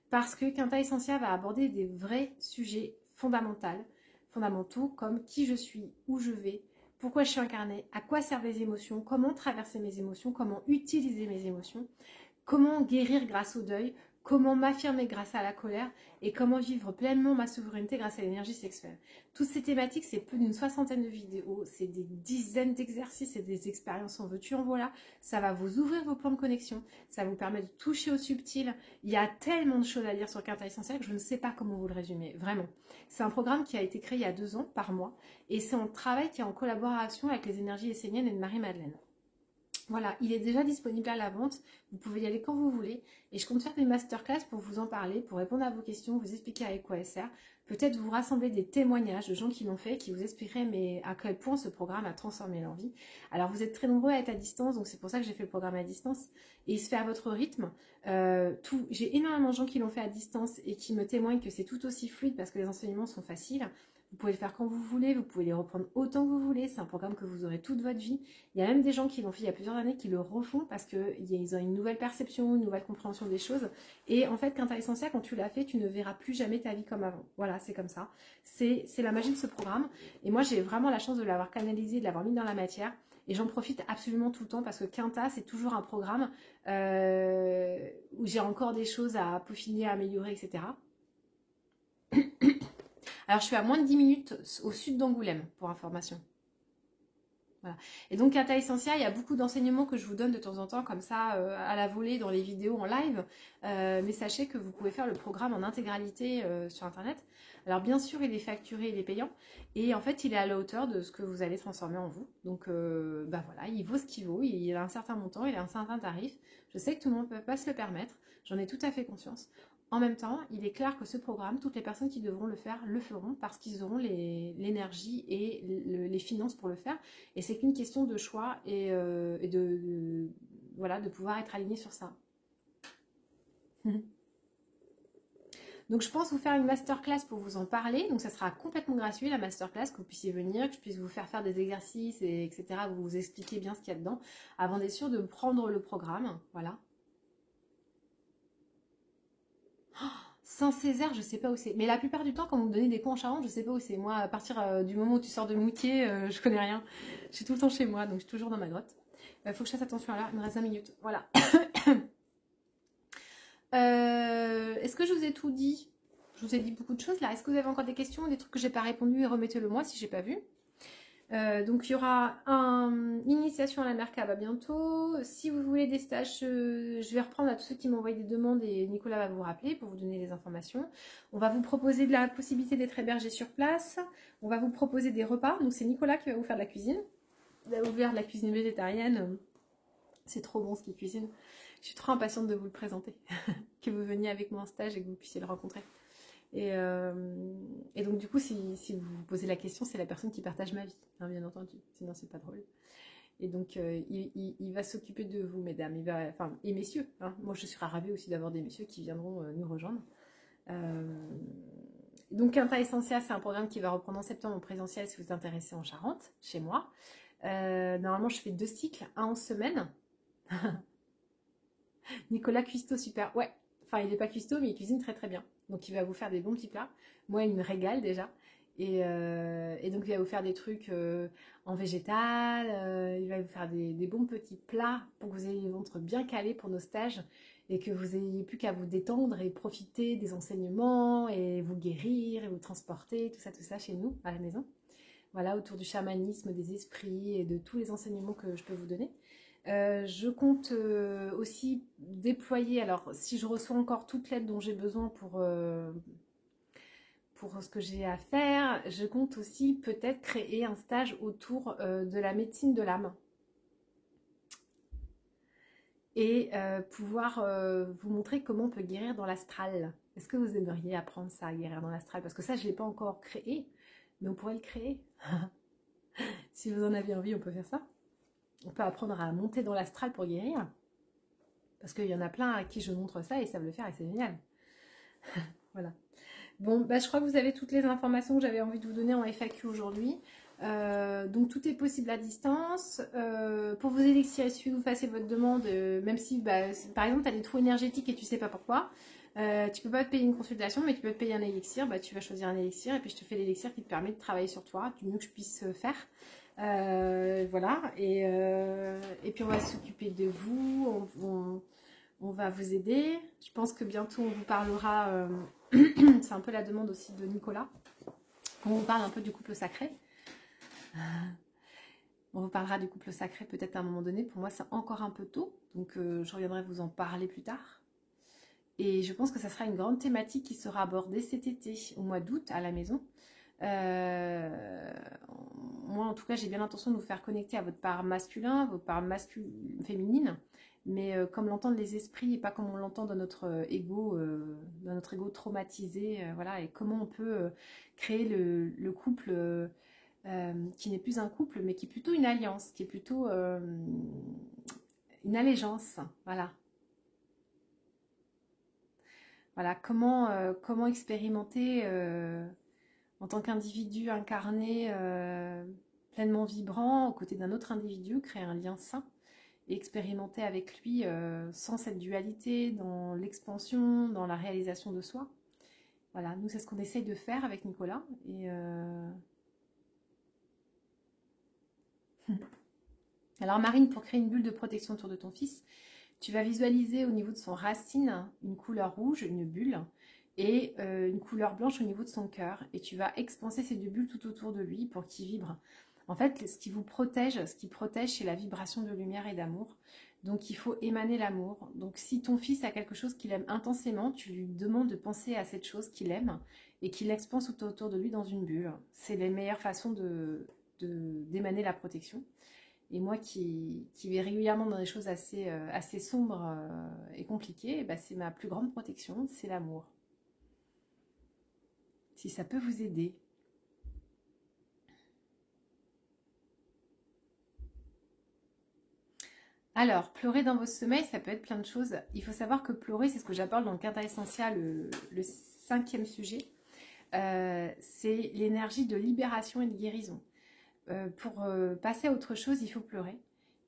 Parce que Quinta Essentia va aborder des vrais sujets fondamentaux comme qui je suis, où je vais, pourquoi je suis incarnée, à quoi servent les émotions, comment traverser mes émotions, comment utiliser mes émotions, comment guérir grâce au deuil, comment m'affirmer grâce à la colère et comment vivre pleinement ma souveraineté grâce à l'énergie sexuelle. Toutes ces thématiques, c'est plus d'une 60aine de vidéos, c'est des dizaines d'exercices et des expériences en veux-tu en voilà. Ça va vous ouvrir vos plans de connexion, ça va vous permet de toucher au subtil. Il y a tellement de choses à dire sur Quinta Essentiel que je ne sais pas comment vous le résumer, vraiment. C'est un programme qui a été créé il y a 2 ans par mois et c'est un travail qui est en collaboration avec les énergies esséniennes et de Marie-Madeleine. Voilà, il est déjà disponible à la vente. Vous pouvez y aller quand vous voulez. Et je compte faire des masterclass pour vous en parler, pour répondre à vos questions, vous expliquer avec quoi elle sert. Peut-être vous rassembler des témoignages de gens qui l'ont fait, qui vous expliqueraient mais à quel point ce programme a transformé leur vie. Alors vous êtes très nombreux à être à distance, donc c'est pour ça que j'ai fait le programme à distance. Et il se fait à votre rythme. J'ai énormément de gens qui l'ont fait à distance et qui me témoignent que c'est tout aussi fluide parce que les enseignements sont faciles. Vous pouvez le faire quand vous voulez, vous pouvez les reprendre autant que vous voulez. C'est un programme que vous aurez toute votre vie. Il y a même des gens qui l'ont fait il y a plusieurs années qui le refont parce qu'ils ont une nouvelle perception, une nouvelle compréhension des choses. Et en fait, Quinta Essentia, quand tu l'as fait, tu ne verras plus jamais ta vie comme avant. Voilà, Voilà, c'est comme ça. C'est la magie de ce programme. Et moi, j'ai vraiment la chance de l'avoir canalisé, de l'avoir mis dans la matière. Et j'en profite absolument tout le temps parce que Quinta, c'est toujours un programme où j'ai encore des choses à peaufiner, à améliorer, etc. Alors, je suis à moins de 10 minutes au sud d'Angoulême, pour information. Voilà. Et donc, Quinta Essentia, il y a beaucoup d'enseignements que je vous donne de temps en temps, comme ça, à la volée, dans les vidéos en live. Mais sachez que vous pouvez faire le programme en intégralité sur Internet. Alors, bien sûr, il est facturé, il est payant. Et en fait, il est à la hauteur de ce que vous allez transformer en vous. Donc, bah voilà, il vaut ce qu'il vaut. Il a un certain montant, il a un certain tarif. Je sais que tout le monde ne peut pas se le permettre. J'en ai tout à fait conscience. En même temps, il est clair que ce programme, toutes les personnes qui devront le faire, le feront parce qu'ils auront l'énergie et les finances pour le faire. Et c'est qu'une question de choix et voilà, de pouvoir être aligné sur ça. Donc je pense vous faire une masterclass pour vous en parler. Donc ça sera complètement gratuit la masterclass, que vous puissiez venir, que je puisse vous faire des exercices, etc. Vous expliquer bien ce qu'il y a dedans, avant d'être sûr de prendre le programme. Voilà. Saint-Césaire, je sais pas où c'est. Mais la plupart du temps, quand vous me donnez des cours en Charente, je sais pas où c'est. Moi, à partir du moment où tu sors de Moutier, je connais rien. Je suis tout le temps chez moi, donc je suis toujours dans ma grotte. Faut que je fasse attention à l'heure, il me reste 5 minutes. Voilà. Est-ce que je vous ai tout dit? Je vous ai dit beaucoup de choses là. Est-ce que vous avez encore des questions, des trucs que j'ai pas répondu et remettez-le moi si j'ai pas vu. Donc il y aura une initiation à la Merkaba bientôt. Si vous voulez des stages, je vais reprendre à tous ceux qui m'ont envoyé des demandes et Nicolas va vous rappeler pour vous donner les informations. On va vous proposer de la possibilité d'être hébergé sur place. On va vous proposer des repas. Donc c'est Nicolas qui va vous faire de la cuisine. Il va vous faire de la cuisine végétarienne. C'est trop bon ce qu'il cuisine. Je suis trop impatiente de vous le présenter. Que vous veniez avec moi en stage et que vous puissiez le rencontrer. Et donc du coup, si vous vous posez la question, c'est la personne qui partage ma vie, hein, bien entendu. Sinon, c'est pas drôle. Et donc, il va s'occuper de vous, mesdames. Et messieurs. Hein. Moi, je serai ravie aussi d'avoir des messieurs qui viendront nous rejoindre. Donc, Quinta Essentia, c'est un programme qui va reprendre en septembre en présentiel si vous êtes intéressé en Charente, chez moi. Normalement, je fais 2 cycles, un en semaine. Nicolas Cuisto, super. Ouais, enfin, il n'est pas cuistot, mais il cuisine très très bien. Donc, il va vous faire des bons petits plats. Moi, il me régale déjà. Et donc, il va vous faire des trucs en végétal. Il va vous faire des bons petits plats pour que vous ayez le ventre bien calé pour nos stages et que vous ayez plus qu'à vous détendre et profiter des enseignements et vous guérir et vous transporter, tout ça chez nous, à la maison. Voilà, autour du chamanisme, des esprits et de tous les enseignements que je peux vous donner. Je compte aussi déployer, alors si je reçois encore toute l'aide dont j'ai besoin pour ce que j'ai à faire, je compte aussi peut-être créer un stage autour de la médecine de l'âme. Et pouvoir vous montrer comment on peut guérir dans l'astral. Est-ce que vous aimeriez apprendre ça, à guérir dans l'astral? Parce que ça, je ne l'ai pas encore créé, mais on pourrait le créer. Si vous en avez envie, on peut faire ça. On peut apprendre à monter dans l'astral pour guérir. Parce qu'il y en a plein à qui je montre ça et ils savent le faire et c'est génial. Voilà. Bon, bah, je crois que vous avez toutes les informations que j'avais envie de vous donner en FAQ aujourd'hui. Donc tout est possible à distance. Pour vos élixirs, il suffit que vous fassiez votre demande, même si, par exemple, tu as des trous énergétiques et tu sais pas pourquoi. Tu peux pas te payer une consultation, mais tu peux te payer un élixir. Bah, tu vas choisir un élixir et puis je te fais l'élixir qui te permet de travailler sur toi du mieux que je puisse faire. Voilà. Et puis on va s'occuper de vous. On va vous aider. Je pense que bientôt on vous parlera. C'est un peu la demande aussi de Nicolas. On vous parle un peu du couple sacré. On vous parlera du couple sacré peut-être à un moment donné. Pour moi, c'est encore un peu tôt. Donc, je reviendrai vous en parler plus tard. Et je pense que ça sera une grande thématique qui sera abordée cet été, au mois d'août, à la maison. Moi, en tout cas, j'ai bien l'intention de vous faire connecter à votre part masculin, votre part féminine. Mais comme l'entendent les esprits et pas comme on l'entend dans notre ego traumatisé. Voilà, et comment on peut créer le couple... qui n'est plus un couple, mais qui est plutôt une alliance, qui est plutôt une allégeance. Voilà. Voilà, comment expérimenter en tant qu'individu incarné, pleinement vibrant, aux côtés d'un autre individu, créer un lien sain et expérimenter avec lui sans cette dualité, dans l'expansion, dans la réalisation de soi. Voilà, nous c'est ce qu'on essaye de faire avec Nicolas. Et alors Marine, pour créer une bulle de protection autour de ton fils, tu vas visualiser au niveau de son racine une couleur rouge, une bulle, et une couleur blanche au niveau de son cœur. Et tu vas expanser ces deux bulles tout autour de lui pour qu'il vibre. En fait, ce qui vous protège, ce qui protège, c'est la vibration de lumière et d'amour. Donc, il faut émaner l'amour. Donc, si ton fils a quelque chose qu'il aime intensément, tu lui demandes de penser à cette chose qu'il aime et qu'il expanse tout autour de lui dans une bulle. C'est les meilleures façons d'émaner la protection. Et moi qui vais régulièrement dans des choses assez sombres et compliquées, bah, c'est ma plus grande protection, c'est l'amour. Si ça peut vous aider. Alors, pleurer dans vos sommeils, ça peut être plein de choses. Il faut savoir que pleurer, c'est ce que j'aborde dans le Quinta Essentia, le 5e sujet. C'est l'énergie de libération et de guérison. Pour passer à autre chose, il faut pleurer.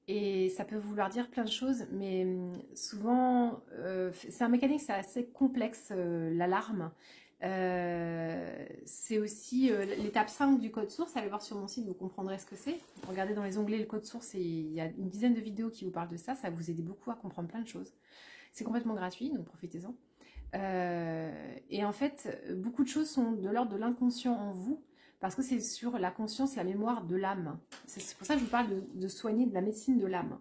Et ça peut vouloir dire plein de choses, mais souvent, c'est un mécanisme c'est assez complexe, l'alarme. C'est aussi l'étape 5 du code source. Allez voir sur mon site, vous comprendrez ce que c'est. Regardez dans les onglets le code source, et il y a une dizaine de vidéos qui vous parlent de ça. Ça va vous aider beaucoup à comprendre plein de choses. C'est complètement gratuit, donc profitez-en. Et en fait, beaucoup de choses sont de l'ordre de l'inconscient en vous, parce que c'est sur la conscience, la mémoire de l'âme. C'est pour ça que je vous parle de soigner de la médecine de l'âme.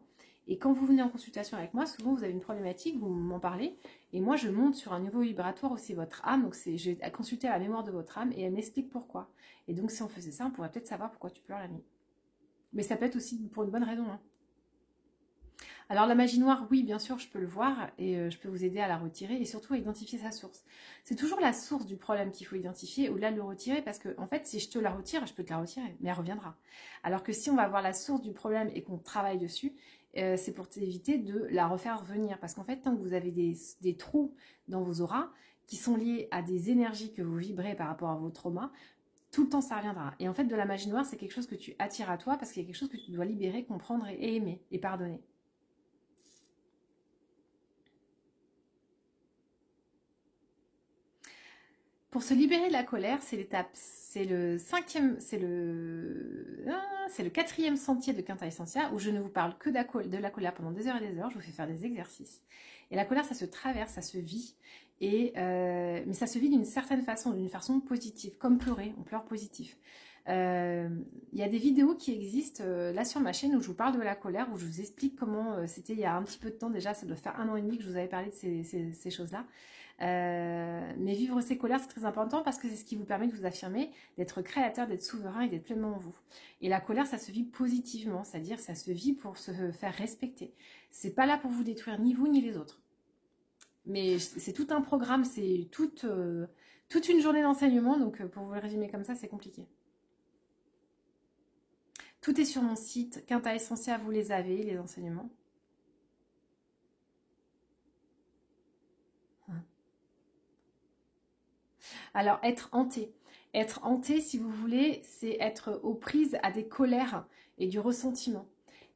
Et quand vous venez en consultation avec moi, souvent vous avez une problématique, vous m'en parlez, et moi je monte sur un niveau vibratoire aussi votre âme, donc je vais consulter la mémoire de votre âme, et elle m'explique pourquoi. Et donc si on faisait ça, on pourrait peut-être savoir pourquoi tu pleures la nuit. Mais ça peut être aussi pour une bonne raison, hein. Alors la magie noire, oui, bien sûr, je peux le voir et je peux vous aider à la retirer et surtout à identifier sa source. C'est toujours la source du problème qu'il faut identifier au-delà de le retirer parce que, en fait, si je te la retire, je peux te la retirer, mais elle reviendra. Alors que si on va voir la source du problème et qu'on travaille dessus, c'est pour éviter de la refaire revenir. Parce qu'en fait, tant que vous avez des trous dans vos auras qui sont liés à des énergies que vous vibrez par rapport à vos traumas, tout le temps ça reviendra. Et en fait, de la magie noire, c'est quelque chose que tu attires à toi parce qu'il y a quelque chose que tu dois libérer, comprendre et aimer et pardonner. Pour se libérer de la colère, c'est l'étape, c'est le 4e sentier de Quinta Essentia où je ne vous parle que de la colère pendant des heures et des heures. Je vous fais faire des exercices. Et la colère, ça se traverse, ça se vit. Mais ça se vit d'une certaine façon, d'une façon positive, comme pleurer, on pleure positif. Il y a des vidéos qui existent là sur ma chaîne où je vous parle de la colère, où je vous explique comment c'était il y a un petit peu de temps déjà, ça doit faire 1 an et demi que je vous avais parlé de ces choses-là. Mais vivre ces colères, c'est très important parce que c'est ce qui vous permet de vous affirmer, d'être créateur, d'être souverain et d'être pleinement en vous. Et la colère, ça se vit positivement, c'est-à-dire ça se vit pour se faire respecter. C'est pas là pour vous détruire, ni vous ni les autres. Mais c'est tout un programme, c'est toute une journée d'enseignement, donc pour vous le résumer comme ça, c'est compliqué. Tout est sur mon site, Quinta Essentia, vous les avez, les enseignements. Alors, être hanté. Être hanté, si vous voulez, c'est être aux prises à des colères et du ressentiment.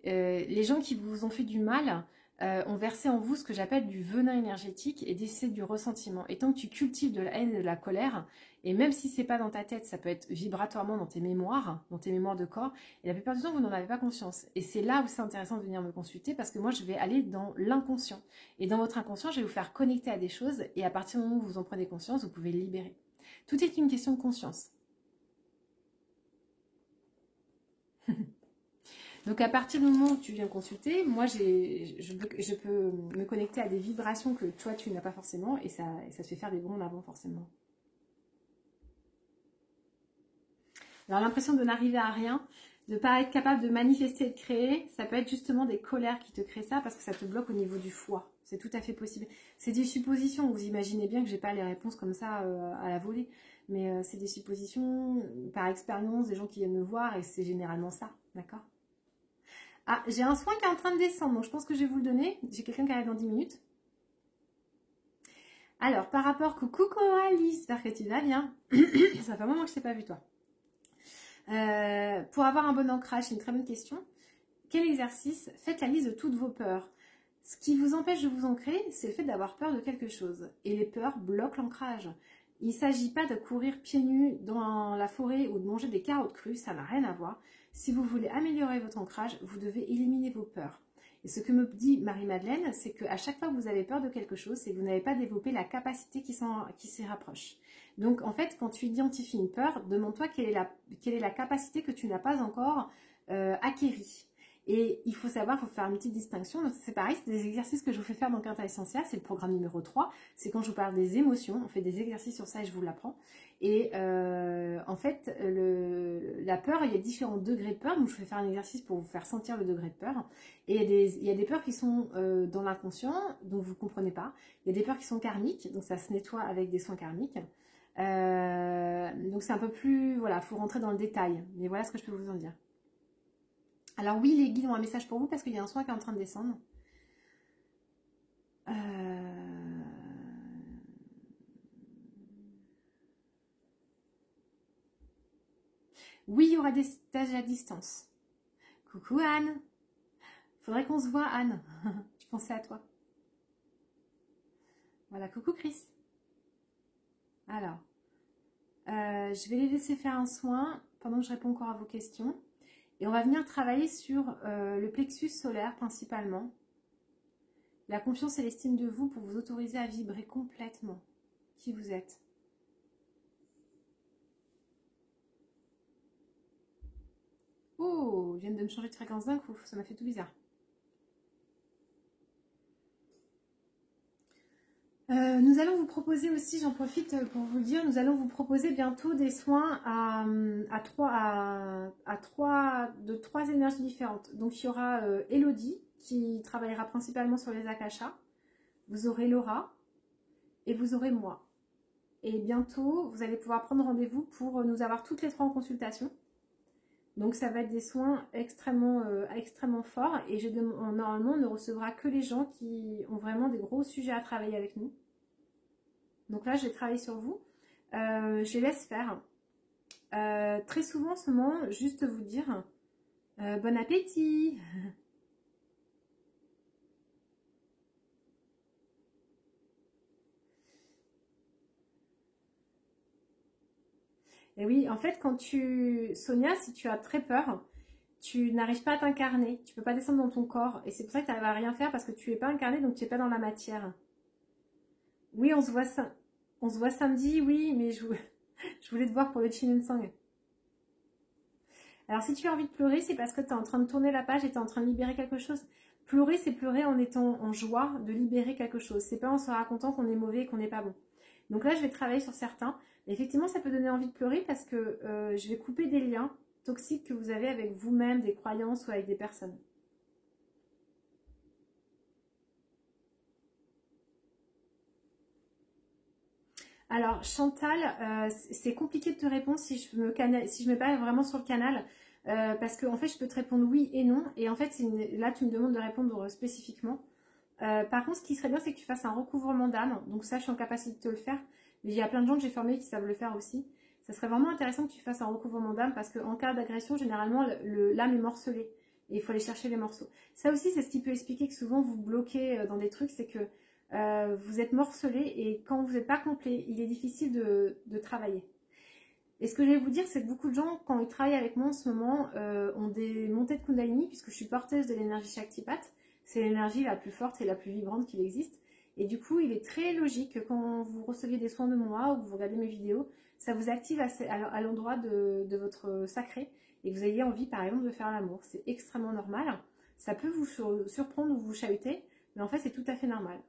Les gens qui vous ont fait du mal ont versé en vous ce que j'appelle du venin énergétique et c'est du ressentiment. Et tant que tu cultives de la haine et de la colère, et même si c'est pas dans ta tête, ça peut être vibratoirement dans tes mémoires de corps, et la plupart du temps, vous n'en avez pas conscience. Et c'est là où c'est intéressant de venir me consulter parce que moi, je vais aller dans l'inconscient. Et dans votre inconscient, je vais vous faire connecter à des choses et à partir du moment où vous en prenez conscience, vous pouvez le libérer. Tout est une question de conscience. Donc à partir du moment où tu viens consulter, moi je peux me connecter à des vibrations que toi tu n'as pas forcément et ça te fait faire des bons en avant forcément. Alors l'impression de n'arriver à rien, de ne pas être capable de manifester et de créer, ça peut être justement des colères qui te créent ça parce que ça te bloque au niveau du foie. C'est tout à fait possible. C'est des suppositions, vous imaginez bien que j'ai pas les réponses comme ça à la volée, mais c'est des suppositions par expérience, des gens qui viennent me voir et c'est généralement ça, d'accord? Ah, j'ai un soin qui est en train de descendre, donc je pense que je vais vous le donner. J'ai quelqu'un qui arrive dans 10 minutes. Alors, par rapport, coucou Coralie, j'espère que tu vas bien. Ça fait un moment que je t'ai pas vu, toi. Pour avoir un bon ancrage, c'est une très bonne question. Quel exercice? Faites la liste de toutes vos peurs. Ce qui vous empêche de vous ancrer, c'est le fait d'avoir peur de quelque chose. Et les peurs bloquent l'ancrage. Il ne s'agit pas de courir pieds nus dans la forêt ou de manger des carottes crues, ça n'a rien à voir. Si vous voulez améliorer votre ancrage, vous devez éliminer vos peurs. Et ce que me dit Marie-Madeleine, c'est qu'à chaque fois que vous avez peur de quelque chose, c'est que vous n'avez pas développé la capacité qui s'y rapproche. Donc en fait, quand tu identifies une peur, demande-toi quelle est la capacité que tu n'as pas encore acquérie. Et il faut savoir, il faut faire une petite distinction. C'est pareil, c'est des exercices que je vous fais faire dans Quinta Essentia, c'est le programme numéro 3. C'est quand je vous parle des émotions, on fait des exercices sur ça et je vous l'apprends. Et en fait, la peur, il y a différents degrés de peur. Donc je vais faire un exercice pour vous faire sentir le degré de peur. Et il y a des peurs qui sont dans l'inconscient, donc vous ne comprenez pas. Il y a des peurs qui sont karmiques, donc ça se nettoie avec des soins karmiques. Donc c'est un peu plus, voilà, il faut rentrer dans le détail. Mais voilà ce que je peux vous en dire. Alors oui, les guides ont un message pour vous parce qu'il y a un soin qui est en train de descendre. Oui, il y aura des stages à distance. Coucou Anne. Faudrait qu'on se voit Anne. Je pensais à toi. Voilà, coucou Chris. Alors, je vais les laisser faire un soin pendant que je réponds encore à vos questions. Et on va venir travailler sur le plexus solaire principalement. La confiance et l'estime de vous pour vous autoriser à vibrer complètement qui vous êtes. Oh, ils viennent de me changer de fréquence d'un coup, ça m'a fait tout bizarre. Nous allons vous proposer aussi, j'en profite pour vous le dire, nous allons vous proposer bientôt des soins de trois énergies différentes. Donc il y aura Elodie qui travaillera principalement sur les akashas, vous aurez Laura et vous aurez moi. Et bientôt, vous allez pouvoir prendre rendez-vous pour nous avoir toutes les trois en consultation. Donc ça va être des soins extrêmement forts et normalement on ne recevra que les gens qui ont vraiment des gros sujets à travailler avec nous. Donc là je vais travailler sur vous, je les laisse faire. Très souvent en ce moment, juste vous dire bon appétit. Et oui, en fait Sonia, si tu as très peur, tu n'arrives pas à t'incarner, tu peux pas descendre dans ton corps et c'est pour ça que tu n'arrives à rien faire parce que tu n'es pas incarné donc tu n'es pas dans la matière. Oui, on se voit samedi, oui, mais je voulais te voir pour le Chin-Sang. Alors si tu as envie de pleurer, c'est parce que tu es en train de tourner la page et tu es en train de libérer quelque chose. Pleurer, c'est pleurer en étant en joie de libérer quelque chose. C'est pas en se racontant qu'on est mauvais et qu'on n'est pas bon. Donc là, je vais travailler sur certains. Mais effectivement, ça peut donner envie de pleurer parce que je vais couper des liens toxiques que vous avez avec vous-même, des croyances ou avec des personnes. Alors Chantal, c'est compliqué de te répondre si je me mets pas vraiment sur le canal parce que en fait je peux te répondre oui et non et en fait là tu me demandes de répondre spécifiquement. Par contre ce qui serait bien c'est que tu fasses un recouvrement d'âme, donc ça je suis en capacité de te le faire, mais il y a plein de gens que j'ai formés qui savent le faire aussi. Ça serait vraiment intéressant que tu fasses un recouvrement d'âme parce qu'en cas d'agression généralement l'âme est morcelée et il faut aller chercher les morceaux. Ça aussi c'est ce qui peut expliquer que souvent vous bloquez dans des trucs, c'est que vous êtes morcelé et quand vous n'êtes pas complet, il est difficile de travailler. Et ce que je vais vous dire, c'est que beaucoup de gens, quand ils travaillent avec moi en ce moment, ont des montées de Kundalini, puisque je suis porteuse de l'énergie Shaktipat. C'est l'énergie la plus forte et la plus vibrante qu'il existe. Et du coup, il est très logique que quand vous receviez des soins de moi ou que vous regardez mes vidéos, ça vous active à l'endroit de votre sacré et que vous ayez envie, par exemple, de faire l'amour. C'est extrêmement normal. Ça peut vous surprendre ou vous chahuter, mais en fait, c'est tout à fait normal.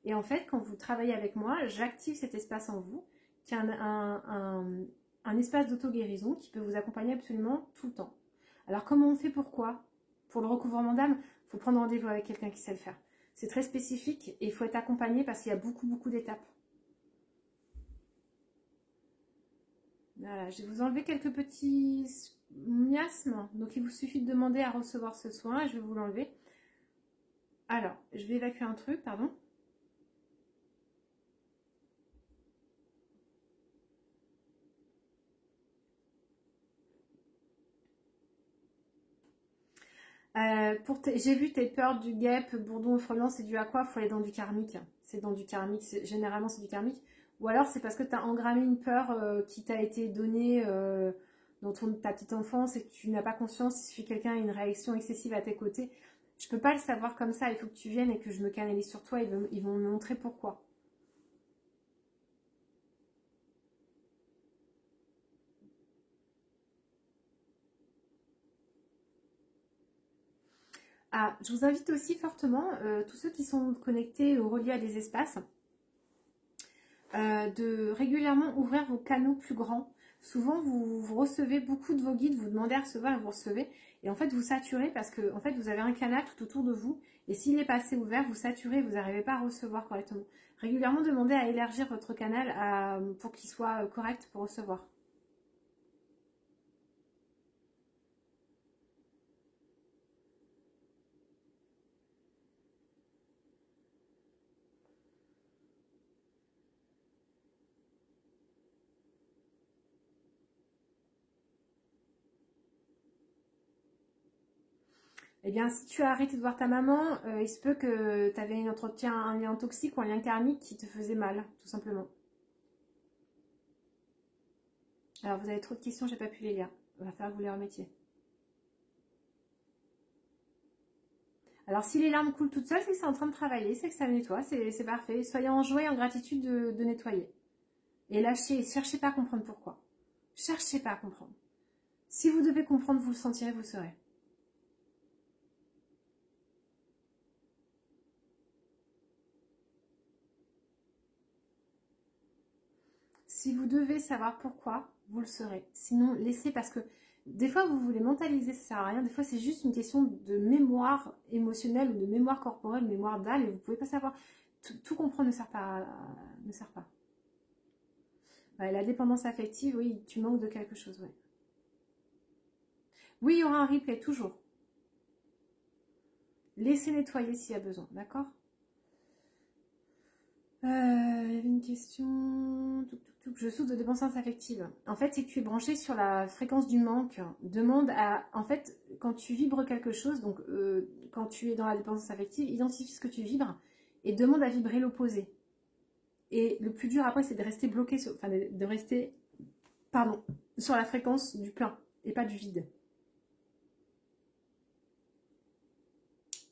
Et en fait, quand vous travaillez avec moi, j'active cet espace en vous, qui est un espace d'auto-guérison qui peut vous accompagner absolument tout le temps. Alors, comment on fait pourquoi? Pour le recouvrement d'âme, il faut prendre rendez-vous avec quelqu'un qui sait le faire. C'est très spécifique et il faut être accompagné parce qu'il y a beaucoup d'étapes. Voilà, je vais vous enlever quelques petits miasmes. Donc, il vous suffit de demander à recevoir ce soin et je vais vous l'enlever. Alors, je vais évacuer un truc, pardon. J'ai vu tes peurs du guêpe, bourdon, frelon, c'est dû à quoi? Il faut aller dans du karmique. C'est dans du karmique. Généralement, c'est du karmique. Ou alors c'est parce que tu as engrammé une peur qui t'a été donnée dans ta petite enfance et que tu n'as pas conscience, il suffit que quelqu'un ait une réaction excessive à tes côtés. Je peux pas le savoir comme ça, il faut que tu viennes et que je me canalise sur toi, ils vont me montrer pourquoi. Ah, je vous invite aussi fortement, tous ceux qui sont connectés ou reliés à des espaces, de régulièrement ouvrir vos canaux plus grands. Souvent, vous recevez beaucoup de vos guides, vous demandez à recevoir et vous recevez. Et en fait, vous saturez parce que en fait, vous avez un canal tout autour de vous. Et s'il est passé ouvert, vous saturez, vous n'arrivez pas à recevoir correctement. Régulièrement, demandez à élargir votre canal pour qu'il soit correct pour recevoir. Eh bien, si tu as arrêté de voir ta maman, il se peut que tu avais un lien toxique ou un lien karmique qui te faisait mal, tout simplement. Alors, vous avez trop de questions, j'ai pas pu les lire. Il va falloir que vous les remettiez. Alors, si les larmes coulent toutes seules, c'est que c'est en train de travailler, c'est que ça nettoie, c'est parfait. Soyez en joie et en gratitude de nettoyer. Et lâchez, cherchez pas à comprendre pourquoi. Cherchez pas à comprendre. Si vous devez comprendre, vous le sentirez, vous le saurez. Si vous devez savoir pourquoi, vous le saurez. Sinon, laissez parce que des fois, vous voulez mentaliser, ça sert à rien. Des fois, c'est juste une question de mémoire émotionnelle ou de mémoire corporelle, mémoire d'âme, et vous ne pouvez pas savoir. Tout comprendre ne sert pas. Ne sert pas. Ouais, la dépendance affective, oui, tu manques de quelque chose, ouais. Oui, il y aura un replay, toujours. Laissez nettoyer s'il y a besoin, d'accord? Il y avait une question. Je souffre de dépendance affective. En fait, c'est que tu es branché sur la fréquence du manque. Demande à. En fait, quand tu vibres quelque chose, donc quand tu es dans la dépendance affective, identifie ce que tu vibres et demande à vibrer l'opposé. Et le plus dur après, c'est de rester bloqué, enfin de rester, pardon, sur la fréquence du plein et pas du vide.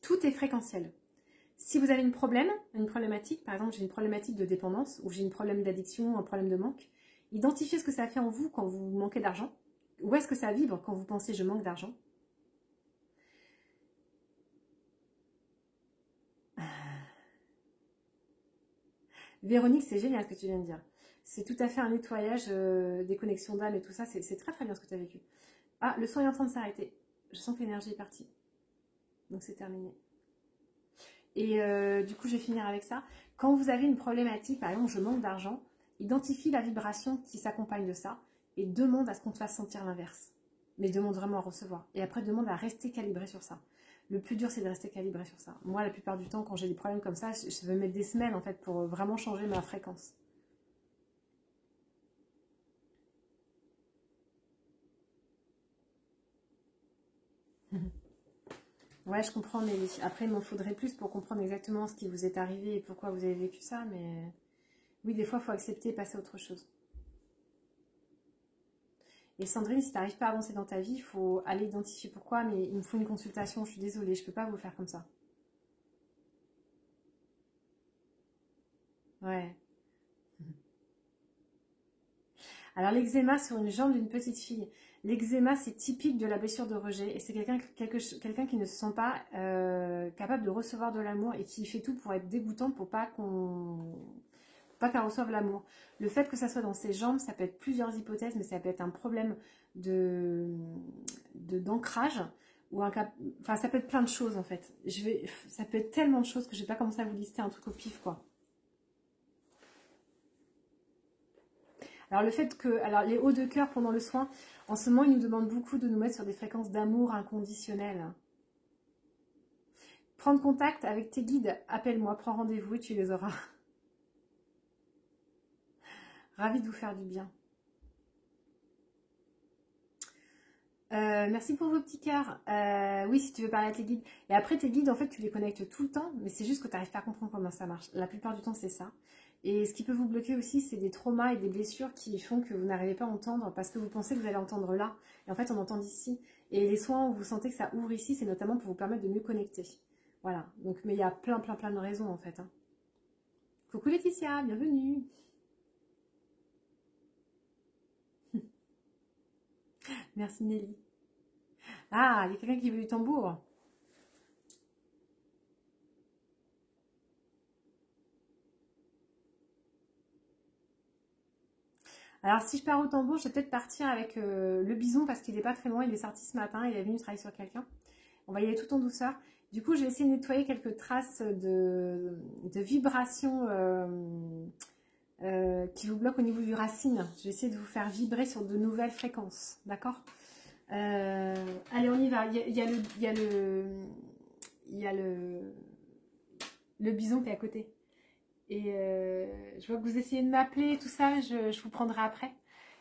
Tout est fréquentiel. Si vous avez une problématique, par exemple j'ai une problématique de dépendance ou j'ai un problème d'addiction, un problème de manque, identifiez ce que ça fait en vous quand vous manquez d'argent. Où est-ce que ça vibre quand vous pensez je manque d'argent? Véronique, c'est génial ce que tu viens de dire. C'est tout à fait un nettoyage des connexions d'âme et tout ça. C'est très très bien ce que tu as vécu. Ah, le son est en train de s'arrêter. Je sens que l'énergie est partie. Donc c'est terminé. Et du coup, je vais finir avec ça. Quand vous avez une problématique, par exemple, je manque d'argent, identifie la vibration qui s'accompagne de ça et demande à ce qu'on te fasse sentir l'inverse. Mais demande vraiment à recevoir. Et après, demande à rester calibré sur ça. Le plus dur, c'est de rester calibré sur ça. Moi, la plupart du temps, quand j'ai des problèmes comme ça, je vais mettre des semaines, en fait, pour vraiment changer ma fréquence. Ouais, je comprends, mais après, il m'en faudrait plus pour comprendre exactement ce qui vous est arrivé et pourquoi vous avez vécu ça, mais oui, des fois, il faut accepter et passer à autre chose. Et Sandrine, si tu n'arrives pas à avancer dans ta vie, il faut aller identifier pourquoi, mais il me faut une consultation, je suis désolée, je ne peux pas vous faire comme ça. Ouais. Alors l'eczéma sur une jambe d'une petite fille. L'eczéma, c'est typique de la blessure de rejet et c'est quelqu'un qui ne se sent pas capable de recevoir de l'amour et qui fait tout pour être dégoûtant pour pas qu'elle reçoive l'amour. Le fait que ça soit dans ses jambes, ça peut être plusieurs hypothèses, mais ça peut être un problème d'ancrage ou enfin ça peut être plein de choses en fait. Ça peut être tellement de choses que je vais pas commencer à vous lister un truc au pif quoi. Alors le fait que, alors les hauts de cœur pendant le soin, en ce moment ils nous demandent beaucoup de nous mettre sur des fréquences d'amour inconditionnel. Prendre contact avec tes guides, appelle-moi, prends rendez-vous et tu les auras. Ravie de vous faire du bien. Merci pour vos petits cœurs. Oui, si tu veux parler à tes guides. Et après, tes guides, en fait, tu les connectes tout le temps, mais c'est juste que tu n'arrives pas à comprendre comment ça marche. La plupart du temps, c'est ça. Et ce qui peut vous bloquer aussi, c'est des traumas et des blessures qui font que vous n'arrivez pas à entendre parce que vous pensez que vous allez entendre là. Et en fait, on entend d'ici. Et les soins où vous sentez que ça ouvre ici, c'est notamment pour vous permettre de mieux connecter. Voilà. Donc, mais il y a plein de raisons en fait. Hein. Coucou Laetitia, bienvenue. Merci Nelly. Ah, il y a quelqu'un qui veut du tambour. Alors, si je pars au tambour, je vais peut-être partir avec le bison parce qu'il n'est pas très loin. Il est sorti ce matin, il est venu travailler sur quelqu'un. On va y aller tout en douceur. Du coup, je vais essayer de nettoyer quelques traces de vibrations qui vous bloquent au niveau du racine. Je vais essayer de vous faire vibrer sur de nouvelles fréquences. D'accord? Allez, on y va. Il y a le bison qui est à côté. Et je vois que vous essayez de m'appeler, tout ça, je vous prendrai après.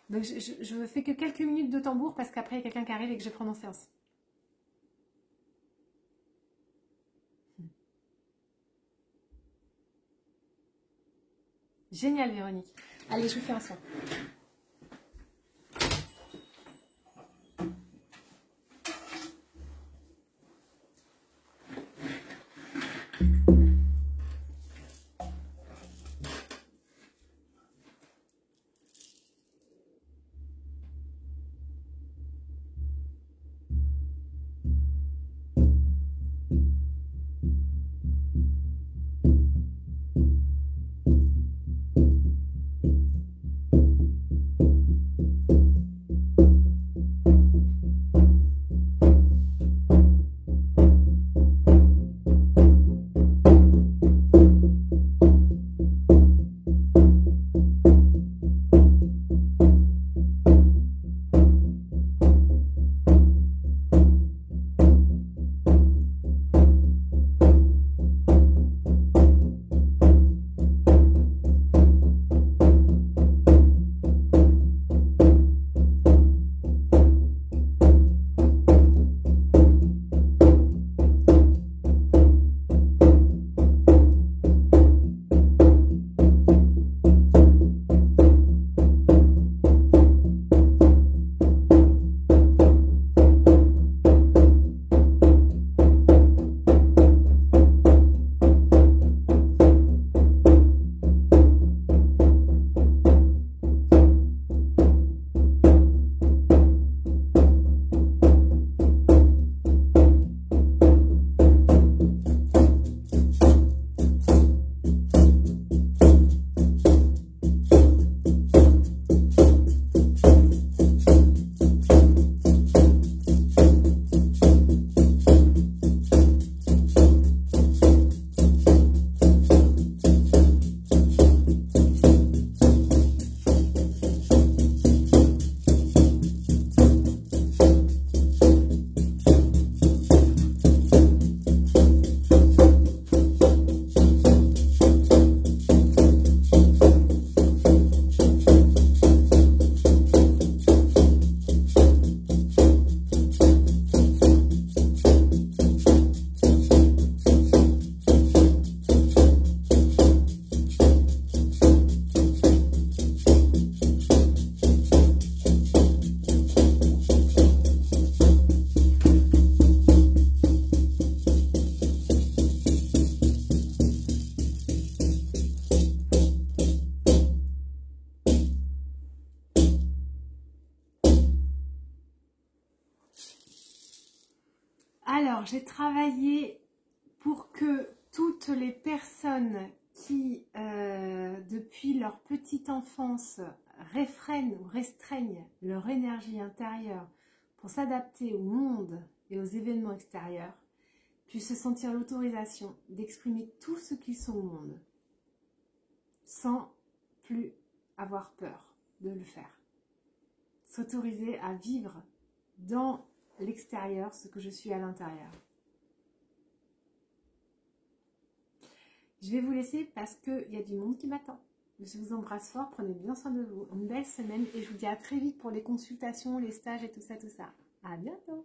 Donc je fais que quelques minutes de tambour parce qu'après il y a quelqu'un qui arrive et que je prends en séance. Génial Véronique. Allez, je vous fais un soin. Alors, j'ai travaillé pour que toutes les personnes qui, depuis leur petite enfance, réfrènent ou restreignent leur énergie intérieure pour s'adapter au monde et aux événements extérieurs, puissent se sentir l'autorisation d'exprimer tout ce qu'ils sont au monde, sans plus avoir peur de le faire. S'autoriser à vivre dans l'extérieur ce que je suis à l'intérieur. Je vais vous laisser parce qu'il y a du monde qui m'attend. Je vous embrasse fort, prenez bien soin de vous. Une belle semaine et je vous dis à très vite pour les consultations, les stages et tout ça, tout ça. À bientôt!